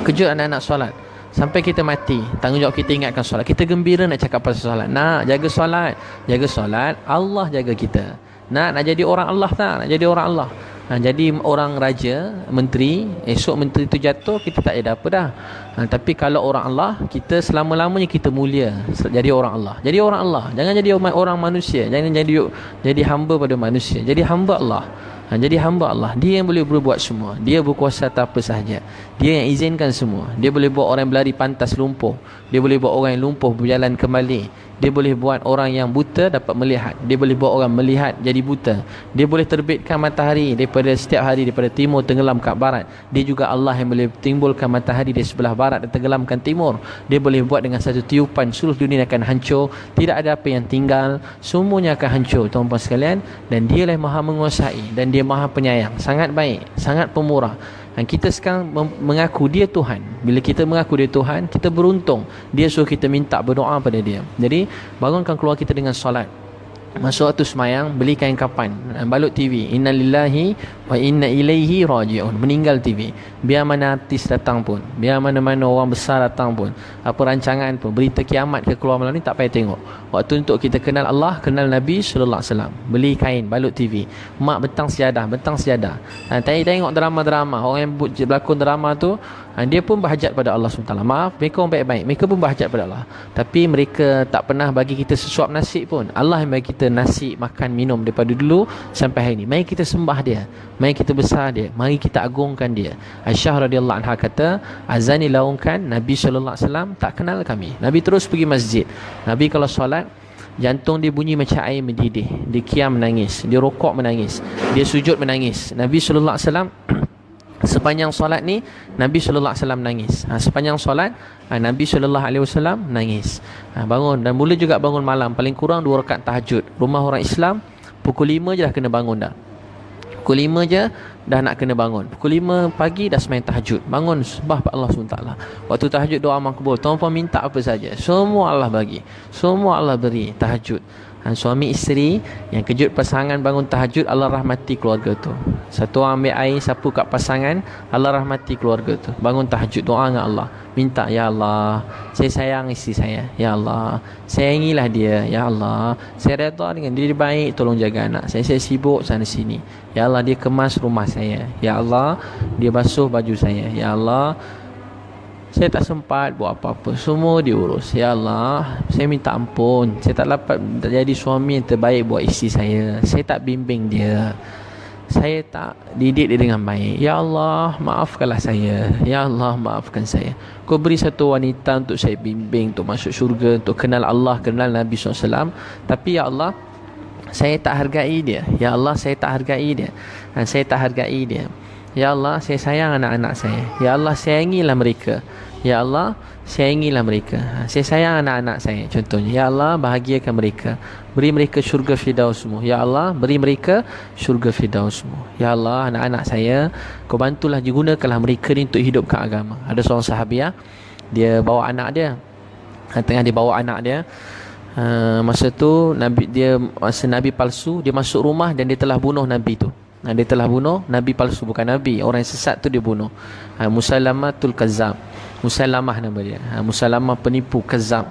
Kejut anak-anak solat sampai kita mati. Tanggungjawab kita ingatkan solat. Kita gembira nak cakap pasal solat. Nak jaga solat. Jaga solat, Allah jaga kita. Nak jadi orang Allah tak? Nak jadi orang Allah. Jadi orang raja, menteri, esok menteri tu jatuh, kita tak ada apa dah. Tapi kalau orang Allah, kita selama-lamanya kita mulia. Jadi orang Allah. Jadi orang Allah. Jangan jadi orang manusia. Jangan jadi hamba pada manusia. Jadi hamba Allah. Jadi hamba Allah. Dia yang boleh berbuat semua. Dia berkuasa atas apa sahaja. Dia yang izinkan semua. Dia boleh buat orang berlari pantas lumpuh. Dia boleh buat orang yang lumpuh berjalan kembali. Dia boleh buat orang yang buta dapat melihat. Dia boleh buat orang melihat jadi buta. Dia boleh terbitkan matahari daripada setiap hari daripada timur tenggelam ke barat. Dia juga Allah yang boleh timbulkan matahari di sebelah barat dan tenggelamkan timur. Dia boleh buat dengan satu tiupan seluruh dunia akan hancur. Tidak ada apa yang tinggal. Semuanya akan hancur, tuan-tuan sekalian. Dan dia lah maha menguasai. Dan dia maha penyayang. Sangat baik, sangat pemurah. Dan kita sekarang mengaku dia Tuhan. Bila kita mengaku dia Tuhan, kita beruntung. Dia suruh kita minta berdoa pada dia. Jadi bangunkan keluarga kita dengan solat. Masuk waktu semayang, beli kain kapan, balut TV. Inna lillahi wa inna ilaihi raji'un. Meninggal TV. Biar mana artis datang pun, biar mana-mana orang besar datang pun, apa rancangan pun, berita kiamat ke keluar malam ni, tak payah tengok. Waktu untuk kita kenal Allah, kenal Nabi sallallahu alaihi wasallam. Beli kain, balut TV. Mak bentang sejadah. Tengok drama-drama. Orang yang berlakon drama tu, dia pun berhajat pada Allah SWT. Maaf, mereka orang baik-baik. Mereka pun berhajat pada Allah. Tapi mereka tak pernah bagi kita sesuap nasi pun. Allah yang bagi kita nasi, makan, minum daripada dulu sampai hari ini. Mari kita sembah dia. Mari kita besar dia. Mari kita agungkan dia. Aisyah radhiyallahu anha kata, azani laungkan Nabi SAW tak kenal kami. Nabi terus pergi masjid. Nabi kalau solat, jantung dia bunyi macam air mendidih. Dia kiam menangis. Dia rokok menangis. Dia sujud menangis. Nabi SAW sepanjang solat ni Nabi sallallahu alaihi wasallam nangis. Sepanjang solat Nabi sallallahu alaihi wasallam nangis. Bangun dan boleh juga bangun malam, paling kurang 2 rakaat tahajud. Rumah orang Islam pukul 5 je dah kena bangun dah. Pukul 5 je dah nak kena bangun. Pukul 5 pagi dah sembahyang tahajud. Bangun sembah Allah SWT. Waktu tahajud doa makbul. Tuan-puan minta apa saja, semua Allah bagi. Semua Allah beri tahajud. Suami isteri yang kejut pasangan bangun tahajud, Allah rahmati keluarga tu. Satu orang ambil air sapu kat pasangan, Allah rahmati keluarga tu. Bangun tahajud, doa dengan Allah. Minta, ya Allah, saya sayang isteri saya. Ya Allah, sayangilah dia. Ya Allah, saya redha dengan dia baik, tolong jaga anak saya. Saya sibuk sana sini. Ya Allah, dia kemas rumah saya. Ya Allah, dia basuh baju saya. Ya Allah, saya tak sempat buat apa-apa, semua diurus. Ya Allah, saya minta ampun. Saya tak dapat jadi suami yang terbaik buat isteri saya. Saya tak bimbing dia. Saya tak didik dia dengan baik. Ya Allah, maafkanlah saya. Ya Allah, maafkan saya. Kau beri satu wanita untuk saya bimbing, untuk masuk syurga, untuk kenal Allah, kenal Nabi SAW. Tapi ya Allah, saya tak hargai dia. Ya Allah, saya tak hargai dia. Dan saya tak hargai dia. Ya Allah, saya sayang anak-anak saya. Ya Allah, sayangilah mereka. Ya Allah, sayangilah mereka. Saya sayang anak-anak saya contohnya. Ya Allah, bahagiakan mereka. Beri mereka syurga firdausmu. Ya Allah, beri mereka syurga firdausmu. Ya Allah, anak-anak saya, kau bantulah, gunakanlah mereka ni untuk hidupkan agama. Ada seorang sahabiah, dia bawa anak dia. Tengah dia bawa anak dia, masa tu masa Nabi palsu, dia masuk rumah dan dia telah bunuh Nabi tu. Dia telah bunuh Nabi palsu, bukan Nabi. Orang yang sesat tu dia bunuh. Musailamatul Kazzab. Musailamah nama dia. Musailamah penipu, Kazzab.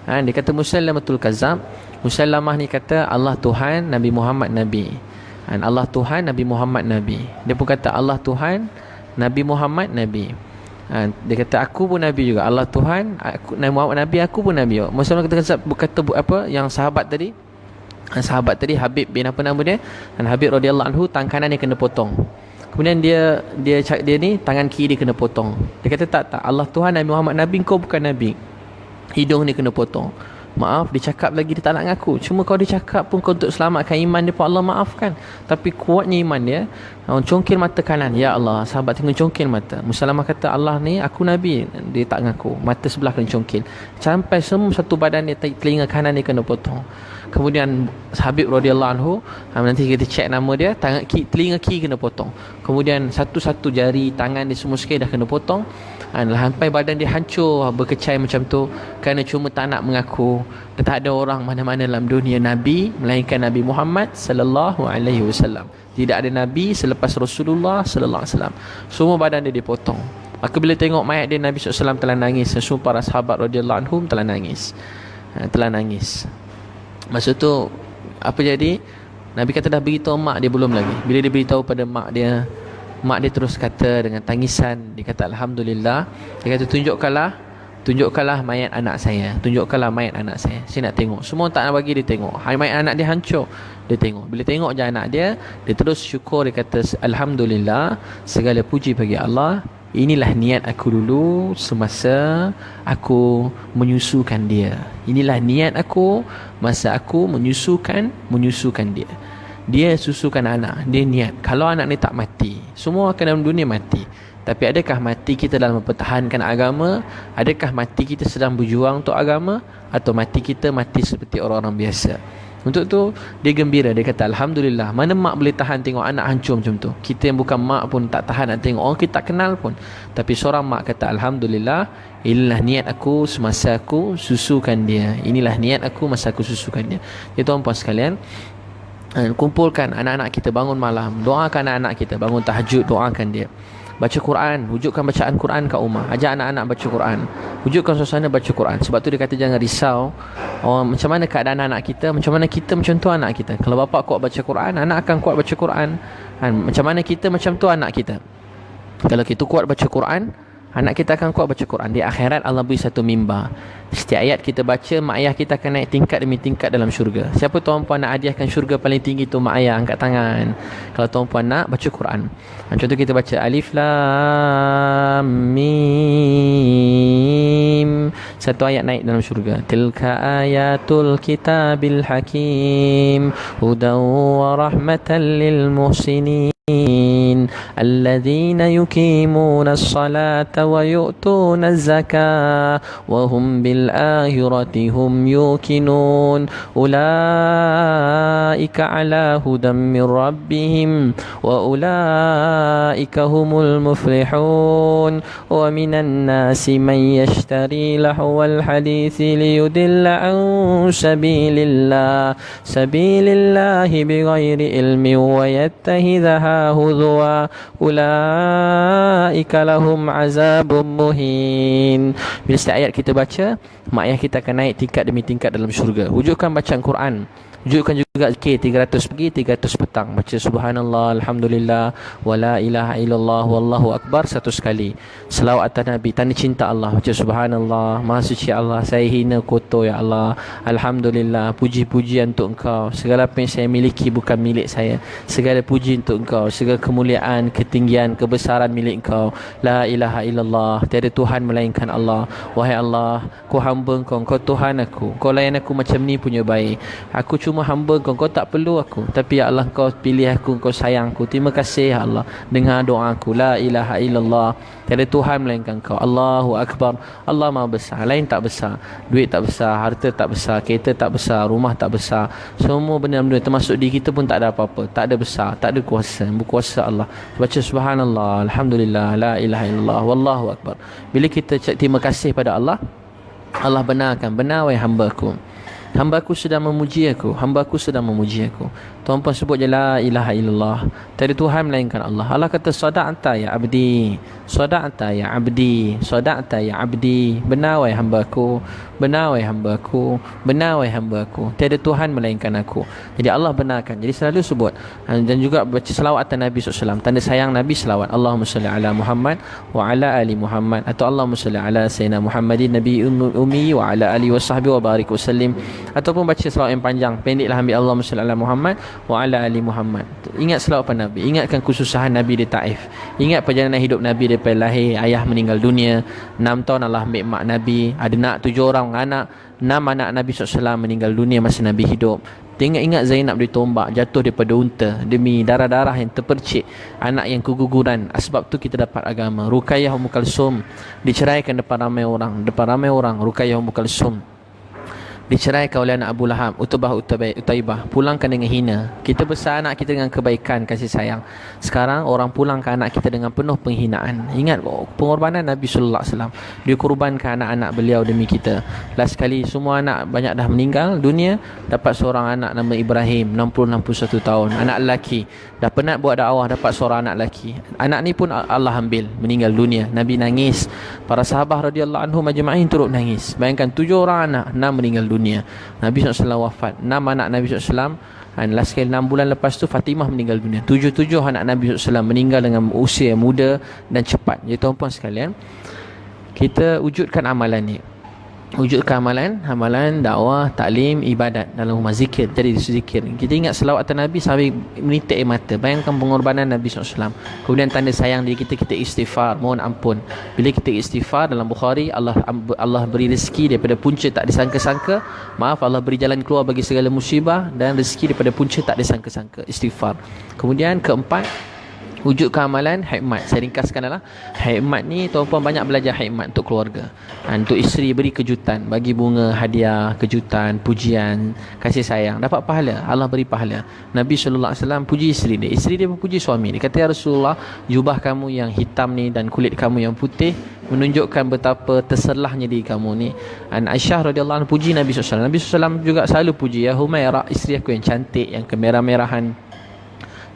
Dia kata Musailamatul Kazzab. Musailamah ni kata Allah Tuhan, Nabi Muhammad Nabi. Allah Tuhan, Nabi Muhammad Nabi. Dia pun kata Allah Tuhan, Nabi Muhammad Nabi. Dia kata aku pun Nabi juga. Allah Tuhan, Nabi Muhammad Nabi, aku pun Nabi. Musailamah kata apa yang sahabat tadi? Sahabat tadi Habib bin apa nama dia, dan Habib radhiyallahu anhu tangan kanan dia kena potong. Kemudian dia ni tangan kiri dia kena potong. Dia kata tak, Allah Tuhan, Nabi Muhammad Nabi, kau bukan Nabi. Hidung dia kena potong. Maaf, dia cakap lagi dia tak nak ngaku. Cuma kalau dia cakap pun kau untuk selamatkan iman dia pun Allah maafkan. Tapi kuatnya iman dia, congkil mata kanan. Ya Allah, sahabat tengok congkil mata. Musailamah kata Allah ni aku Nabi. Dia tak ngaku. Mata sebelah kena congkil. Sampai semua satu badan dia, telinga kanan dia kena potong. Kemudian Habib radhiyallahu anhu, nanti kita cek nama dia, telinga kiri kena potong. Kemudian satu-satu jari tangan dia semua sekali dah kena potong. Sampai badan dia hancur, berkecai macam tu, kerana cuma tak nak mengaku tak ada orang mana-mana dalam dunia Nabi melainkan Nabi Muhammad sallallahu alaihi wasallam. Tidak ada Nabi selepas Rasulullah sallallahu alaihi wasallam. Semua badan dia dipotong. Maka bila tengok mayat dia, Nabi SAW telah nangis. Semua para sahabat radhiyallahu anhum telah nangis. Telah nangis. Masa tu apa jadi? Nabi kata dah beritahu mak dia, belum lagi. Bila dia beritahu pada mak dia terus kata dengan tangisan, dia kata alhamdulillah. Dia kata tunjukkanlah mayat anak saya. Tunjukkanlah mayat anak saya. Saya nak tengok. Semua tak nak bagi dia tengok. Mayat anak dia hancur. Dia tengok. Bila tengok je anak dia terus syukur. Dia kata alhamdulillah, segala puji bagi Allah. Inilah niat aku dulu semasa aku menyusukan dia. Inilah niat aku masa aku menyusukan dia. Dia susukan anak, dia niat kalau anak ni tak mati, semua akan dalam dunia mati. Tapi adakah mati kita dalam mempertahankan agama? Adakah mati kita sedang berjuang untuk agama? Atau mati kita mati seperti orang-orang biasa? Untuk tu dia gembira, dia kata alhamdulillah. Mana mak boleh tahan tengok anak hancur macam tu? Kita yang bukan mak pun tak tahan nak tengok orang kita tak kenal pun. Tapi seorang mak kata alhamdulillah, inilah niat aku semasa aku susukan dia. Inilah niat aku masa aku susukan dia. Ya tuan-tuan sekalian, kumpulkan anak-anak kita bangun malam, doakan anak-anak kita bangun tahajud, doakan dia. Baca Quran, wujudkan bacaan Quran kat rumah. Ajak anak-anak baca Quran. Wujudkan suasana baca Quran. Sebab tu dia kata jangan risau. Macam mana keadaan anak kita, macam mana kita macam tu anak kita. Kalau bapa kuat baca Quran, anak akan kuat baca Quran. Macam mana kita macam tu anak kita. Kalau kita kuat baca Quran, anak kita akan kuat baca Quran. Di akhirat Allah beri satu mimbar. Setiap ayat kita baca, mak ayah kita akan naik tingkat demi tingkat dalam syurga. Siapa tuan-puan nak hadiahkan syurga paling tinggi tu mak ayah? Angkat tangan. Kalau tuan-puan nak baca Quran. Contoh kita baca Alif Lam Mim. Satu ayat naik dalam syurga. Tilka ayatul kitabil hakim. Hudan wa rahmatan lil muhsinin. الذين يقيمون الصلاة ويؤتون الزكاة وهم بالآخرة هم يوقنون أولئك على هدى من ربهم وأولئك هم المفلحون ومن الناس من يشتري لهو الحديث ليضل عن سبيل الله بغير علم ويتخذها هزوا ulaika lahum azabun muhin. Bila setiap ayat kita baca, mak ayah kita akan naik tingkat demi tingkat dalam syurga. Wujudkan bacaan Quran. Wujudkan juga zikir 300 pagi, 300 petang. Baca subhanallah, alhamdulillah, wala ilaha illallah, wallahu akbar 100 kali. Selawat atas Nabi, tanda cinta Allah. Baca subhanallah, maha suci Allah, saya hina kotor ya Allah. Alhamdulillah, puji-pujian untuk Engkau. Segala apa yang saya miliki bukan milik saya. Segala puji untuk Engkau. Segala kemuliaan, ketinggian, kebesaran milik Engkau. La ilaha illallah, tiada Tuhan melainkan Allah. Wahai Allah, ku hamba Engkau, Engkau Tuhan aku. Kau layan aku macam ni punya baik. Aku cuma hamba Engkau, Engkau tak perlu aku. Tapi ya Allah, Engkau pilih aku, Engkau sayang aku. Terima kasih ya Allah. Dengar doa aku. La ilaha illallah, tiada Tuhan melainkan Engkau. Allahu Akbar. Allah Maha besar. Lain tak besar. Duit tak besar, harta tak besar, kereta tak besar, rumah tak besar. Semua benda-benda termasuk diri kita pun tak ada apa-apa. Tak ada besar, tak ada kuasa. Berkuasa Allah. Baca subhanallah, alhamdulillah, la ilaha illallah, wallahu akbar. Bila kita terima kasih pada Allah, Allah benarkan. Benar wahai hamba aku. Hamba aku sedang memuji aku. Hamba aku sedang memuji aku. Tuan-tuan sebut je la ilaha illallah. Tiada Tuhan melainkan Allah. Allah kata sadaqta ya abdi. Sadaqta ya abdi. Sadaqta ya abdi. Benar wahai hamba aku. Benar wahai hamba aku. Benar wahai hamba aku. Tiada Tuhan melainkan aku. Jadi Allah benarkan. Jadi selalu sebut. Dan juga baca selawat atas Nabi SAW. Tanda sayang Nabi selawat. Allahumma salli ala Muhammad wa ala ali Muhammad. Atau Allahumma salli ala Sayyidina Muhammadin Nabi Ummi wa ala ali wa sahbihi wa barik wa sallim. Ataupun baca selawat yang panjang, pendeklah ambil Allahumma salli ala Muhammad wa ala ali Muhammad. Ingat selawat pada Nabi, ingatkan kesusahan Nabi di Taif, ingat perjalanan hidup Nabi daripada lahir ayah meninggal dunia, 6 tahun Allah ambil mak Nabi, ada nak 7 orang anak, 6 anak Nabi SAW meninggal dunia masa Nabi hidup. Ingat Zainab ditombak, jatuh daripada unta demi darah-darah yang terpercik, anak yang keguguran. Sebab tu kita dapat agama. Ruqayyah Kalsum diceraikan depan ramai orang, Ruqayyah Kalsum diceraikan oleh anak Abu Lahab, Utaibah, pulangkan dengan hina. Kita besar anak kita dengan kebaikan, kasih sayang. Sekarang orang pulangkan anak kita dengan penuh penghinaan. Ingat pengorbanan Nabi sallallahu alaihi wasallam. Dia korbankan anak-anak beliau demi kita. Last kali semua anak banyak dah meninggal dunia, dapat seorang anak nama Ibrahim, 60-61 tahun, anak lelaki. Dah penat buat dakwah, dapat seorang anak lelaki. Anak ni pun Allah ambil, meninggal dunia. Nabi nangis. Para sahabat radhiyallahu anhum majma'in turut nangis. Bayangkan 7 orang anak, 6 meninggal dunia. Nabi SAW wafat, 6 anak Nabi SAW. Dan last kali 6 bulan lepas tu Fatimah meninggal dunia. 7 anak Nabi SAW meninggal dengan usia muda dan cepat. Jadi tuan-puan sekalian, kita wujudkan amalan ni. Wujudkan amalan dakwah, taklim, ibadat dalam rumah, zikir. Jadi zikir, kita ingat selawat atas Nabi sampai menitik air mata. Bayangkan pengorbanan Nabi SAW. Kemudian tanda sayang diri kita, kita istighfar, mohon ampun. Bila kita istighfar, dalam Bukhari, Allah beri rezeki daripada punca tak disangka-sangka. Maaf, Allah beri jalan keluar bagi segala musibah, dan rezeki daripada punca tak disangka-sangka. Istighfar. Kemudian keempat, wujudkan amalan hikmat. Saya ringkaskan adalah hikmat ni, tuan-puan banyak belajar hikmat untuk keluarga. Untuk isteri beri kejutan, bagi bunga, hadiah, kejutan, pujian, kasih sayang, dapat pahala. Allah beri pahala. Nabi SAW puji isteri dia pun puji suami dia. Kata, ya Rasulullah, jubah kamu yang hitam ni dan kulit kamu yang putih menunjukkan betapa terselahnya diri kamu ni. Dan Aisyah radhiyallahu anha puji Nabi SAW. Nabi SAW juga selalu puji, ya Humairah, isteri aku yang cantik, yang kemerah-merahan.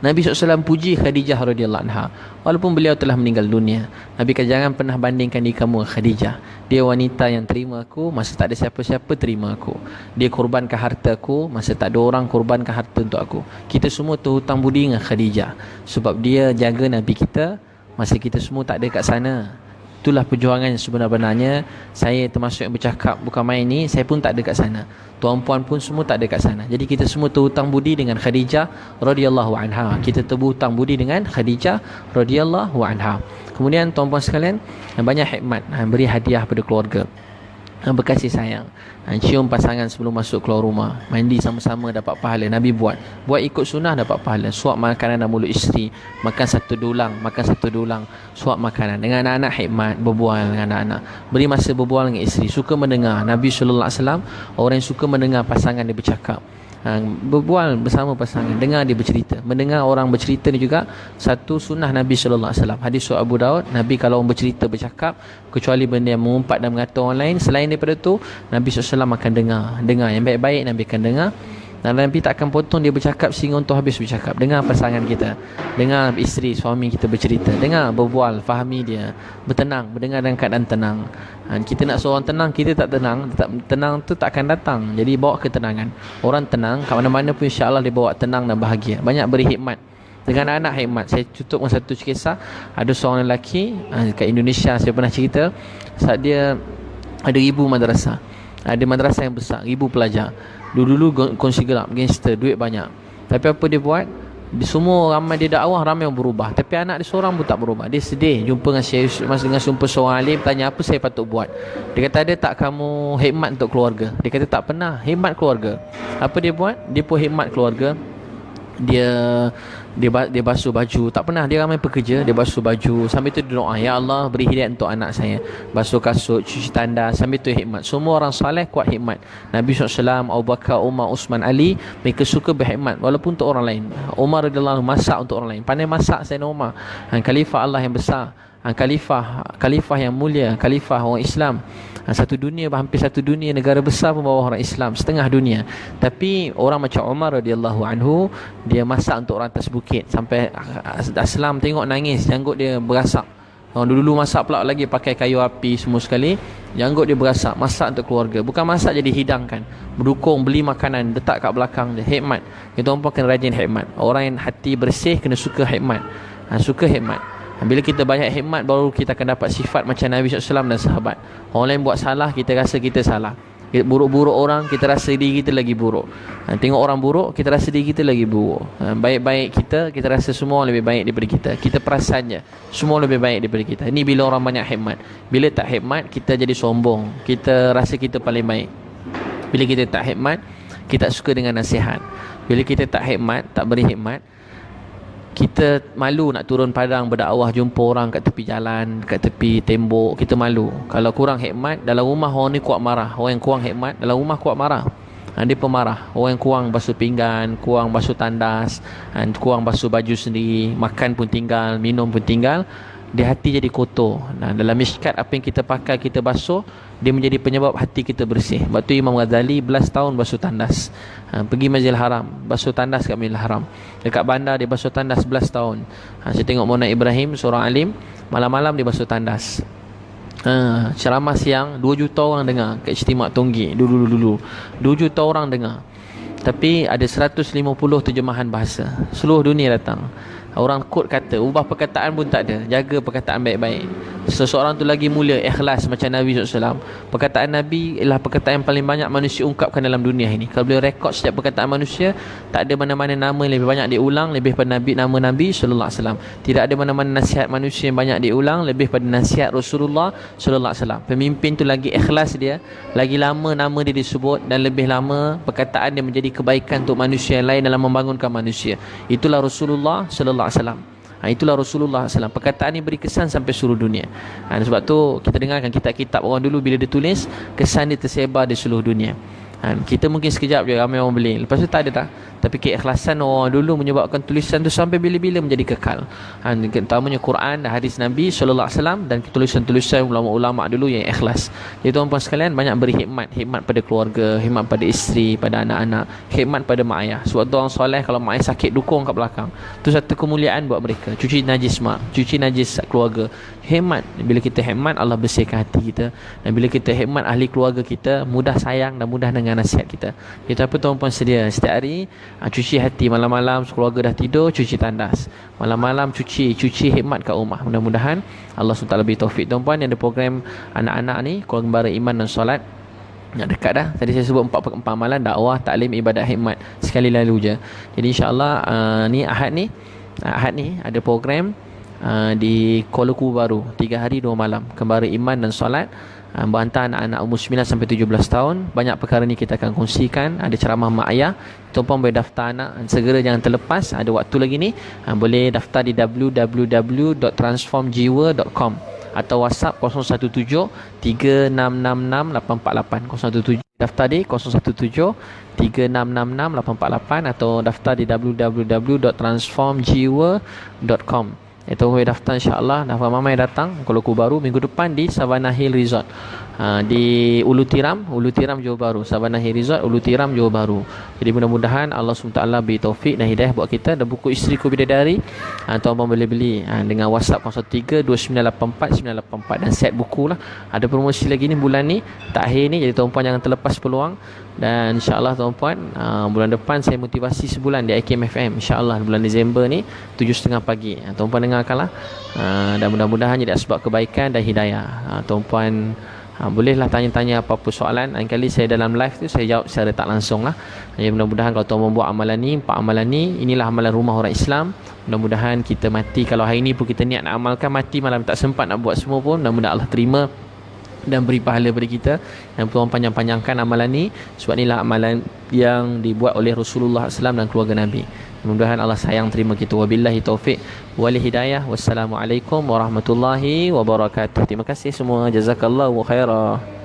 Nabi SAW puji Khadijah radhiyallahu anha walaupun beliau telah meninggal dunia. Nabi kata, jangan pernah bandingkan diri kamu dengan Khadijah. Dia wanita yang terima aku masa tak ada siapa-siapa, terima aku. Dia korbankan harta aku masa tak ada orang, korbankan harta untuk aku. Kita semua terhutang budi dengan Khadijah sebab dia jaga Nabi kita masa kita semua tak ada kat sana. Itulah perjuangan yang sebenar-benarnya. Saya termasuk yang bercakap, bukan main ni, saya pun tak ada kat sana. Tuan-puan pun semua tak ada kat sana. Jadi kita semua terhutang budi dengan Khadijah radhiyallahu anha. Kita terhutang budi dengan Khadijah radhiyallahu anha. Kemudian tuan-puan sekalian, banyak hikmat, beri hadiah pada keluarga, berkasih sayang, cium pasangan sebelum masuk keluar rumah, mandi sama-sama dapat pahala. Nabi buat ikut sunnah dapat pahala. Suap makanan dalam mulut isteri, makan satu dulang, suap makanan. Dengan anak-anak hikmat, berbual dengan anak-anak, beri masa berbual dengan isteri, suka mendengar. Nabi SAW orang yang suka mendengar pasangan dia bercakap, berbual bersama pasangan, dengar dia bercerita. Mendengar orang bercerita ni juga satu sunnah Nabi SAW. Hadis surah Abu Daud, Nabi kalau orang bercerita, bercakap, kecuali benda yang mengumpat dan mengata orang lain, selain daripada tu Nabi SAW akan dengar yang baik-baik. Nabi akan dengar, dan Nabi tak akan potong dia bercakap sehingga untuk habis bercakap. Dengar pasangan kita, dengar isteri, suami kita bercerita, dengar, berbual, fahami dia, berdengar dengan keadaan tenang. Kita nak seorang tenang, kita tak tenang, tenang tu tak akan datang. Jadi bawa ketenangan. Orang tenang kat mana-mana pun, insya-Allah dia bawa tenang dan bahagia. Banyak beri hikmat dengan anak hikmat. Saya tutup dengan satu kisah. Ada seorang lelaki kat Indonesia, saya pernah cerita, saat dia ada 1000 madrasah. Ada madrasah yang besar, 1000 pelajar. Dulu kongsi gelap, gangster, duit banyak. Tapi apa dia buat? Semua ramai dia dakwah, ramai yang berubah. Tapi anak dia seorang pun tak berubah. Dia sedih jumpa dengan Syekh, dengan sumpah seorang alim, tanya apa saya patut buat. Dia kata, ada tak kamu hikmat untuk keluarga? Dia kata, tak pernah. Hikmat keluarga. Apa dia buat? Dia pun hikmat keluarga. Dia basuh baju. Tak pernah, dia ramai pekerja, dia basuh baju. Sambil tu dia doa, ya Allah beri hidayah untuk anak saya. Basuh kasut, cuci tandas. Sambil tu hikmat. Semua orang saleh kuat hikmat. Nabi SAW, Abu Bakar, Umar, Uthman, Ali, mereka suka berhikmat walaupun untuk orang lain. Umar radhiyallahu anhu masak untuk orang lain, pandai masak. Sayyidina Umar, khalifah Allah yang besar, khalifah yang mulia, khalifah orang Islam. Satu dunia, hampir satu dunia negara besar pun bawa orang Islam, setengah dunia. Tapi orang macam Umar radhiyallahu anhu, dia masak untuk orang atas bukit sampai Aslam tengok nangis, janggut dia berasak. Orang dulu masak pula lagi pakai kayu api semua sekali, janggut dia berasak. Masak untuk keluarga, bukan masak jadi hidangkan, berdukung, beli makanan, letak kat belakang dia. Hikmat. Kita orang kena rajin hikmat. Orang yang hati bersih kena suka hikmat. Suka hikmat. Bila kita banyak hikmat, baru kita akan dapat sifat macam Nabi SAW dan sahabat. Orang lain buat salah, kita rasa kita salah. Buruk-buruk orang, kita rasa diri kita lagi buruk. Tengok orang buruk, kita rasa diri kita lagi buruk. Baik-baik kita rasa semua lebih baik daripada kita. Kita perasan je, semua lebih baik daripada kita. Ini bila orang banyak hikmat. Bila tak hikmat, kita jadi sombong. Kita rasa kita paling baik. Bila kita tak hikmat, kita suka dengan nasihat. Bila kita tak hikmat, tak beri hikmat, kita malu nak turun padang berdakwah, jumpa orang kat tepi jalan, kat tepi tembok, kita malu. Kalau kurang hikmat, dalam rumah orang ni kuat marah. Orang yang kurang hikmat dalam rumah kuat marah. Dia pemarah. Orang yang kurang basuh pinggan, kurang basuh tandas, kurang basuh baju sendiri, makan pun tinggal, minum pun tinggal, dia hati jadi kotor. Dalam Mishkat, apa yang kita pakai, kita basuh, dia menjadi penyebab hati kita bersih. Sebab tu Imam Ghazali belas tahun basuh tandas. Pergi Masjidil Haram, basuh tandas kat Masjidil Haram. Dekat bandar dia basuh tandas 11 tahun. Saya tengok Mona Ibrahim, seorang alim, malam-malam dia basuh tandas. Ceramah siang 2 juta orang dengar kat Istimewa Tonggi dulu 2 juta orang dengar. Tapi ada 150 terjemahan bahasa. Seluruh dunia datang. Orang kod kata, ubah perkataan pun tak ada. Jaga perkataan baik-baik. Seseorang tu lagi mulia, ikhlas macam Nabi SAW. Perkataan Nabi ialah perkataan yang paling banyak manusia ungkapkan dalam dunia ini. Kalau boleh rekod setiap perkataan manusia, tak ada mana-mana nama yang lebih banyak diulang lebih pada Nabi, nama Nabi SAW. Tidak ada mana-mana nasihat manusia yang banyak diulang lebih pada nasihat Rasulullah SAW. Pemimpin tu lagi ikhlas dia, lagi lama nama dia disebut, dan lebih lama perkataan dia menjadi kebaikan untuk manusia yang lain dalam membangunkan manusia. Itulah Rasulullah SAW. Itulah Rasulullah SAW. Perkataan ni beri kesan sampai seluruh dunia. Sebab tu kita dengarkan kitab-kitab orang dulu, bila dia tulis, kesan dia tersebar di seluruh dunia. Kita mungkin sekejap je ramai orang beli, lepas tu tak ada dah. Tapi keikhlasan orang dulu menyebabkan tulisan tu sampai bila-bila menjadi kekal. Terutamanya Quran dan hadis Nabi SAW, dan tulisan-tulisan ulama-ulama dulu yang ikhlas. Jadi tuan-tuan sekalian, banyak beri hikmat. Hikmat pada keluarga, hikmat pada isteri, pada anak-anak, hikmat pada mak ayah. Sebab tu orang soleh, kalau mak ayah sakit, dukung kat belakang. Tu satu kemuliaan buat mereka. Cuci najis mak, cuci najis keluarga. Hikmat. Bila kita hikmat, Allah bersihkan hati kita. Dan bila kita hikmat ahli keluarga kita, mudah sayang dan mudah dengar nasihat kita. Kita apa tuan-tuan sedia setiap hari cuci hati. Malam-malam keluarga dah tidur, cuci tandas. Malam-malam cuci hikmat kat rumah. Mudah-mudahan Allah SWT lebih taufik. Tuan-tuan yang ada program anak-anak ni, keluarga Kembara Iman dan Solat, nak dekat dah. Tadi saya sebut 4 amalan: dakwah, taklim, ibadat, hikmat. Sekali lalu je. Jadi insya-Allah ni Ahad ni ada program di Kuala Lumpur baru, 3 hari 2 malam, Kembara Iman dan Solat, berhantar anak-anak umur 9 sampai 17 tahun. Banyak perkara ni kita akan kongsikan. Ada ceramah mak ayah. Tuan-puan boleh daftar anak, segera, jangan terlepas. Ada waktu lagi ni. Boleh daftar di www.transformjiwa.com atau WhatsApp 017 3666 848 017. Daftar di 017 3666 848 atau daftar di www.transformjiwa.com. Itu boleh daftar, insya-Allah. Daftar mamai datang Kuala Lumpur baru minggu depan di Savannah Hill Resort, di Ulu Tiram Johor Bahru. Savannah Hill Resort, Ulu Tiram, Johor Bahru. Jadi mudah-mudahan Allah SWT beri taufik dan hidayah buat kita. Dan buku Isteriku Bidadari, tuan-tuan boleh beli dengan WhatsApp 03 2984 984, dan set buku lah. Ada promosi lagi ni bulan ni, takhir ni. Jadi tuan-puan jangan terlepas peluang. Dan insya-Allah tuan-puan, bulan depan saya motivasi sebulan di IKM FM, insya-Allah bulan Disember ni 7.30 pagi. Tuan-puan dengarkanlah, dan mudah-mudahan jadi sebab kebaikan dan hidayah. Tuan-puan bolehlah tanya-tanya apa-apa soalan. Lain kali saya dalam live tu saya jawab secara tak langsung lah. Jadi mudah-mudahan kalau tuan membuat amalan ni, 4 amalan ni, inilah amalan rumah orang Islam. Mudah-mudahan kita mati, kalau hari ni pun kita niat nak amalkan, mati malam tak sempat nak buat semua pun, mudah-mudahan Allah terima dan beri pahala pada kita. Dan tuan panjang-panjangkan amalan ni, sebab inilah amalan yang dibuat oleh Rasulullah SAW dan keluarga Nabi. Mudah-mudahan Allah sayang terima kita. Wabillahi taufiq wal hidayah. Wassalamualaikum warahmatullahi wabarakatuh. Terima kasih semua. Jazakallahu khairah.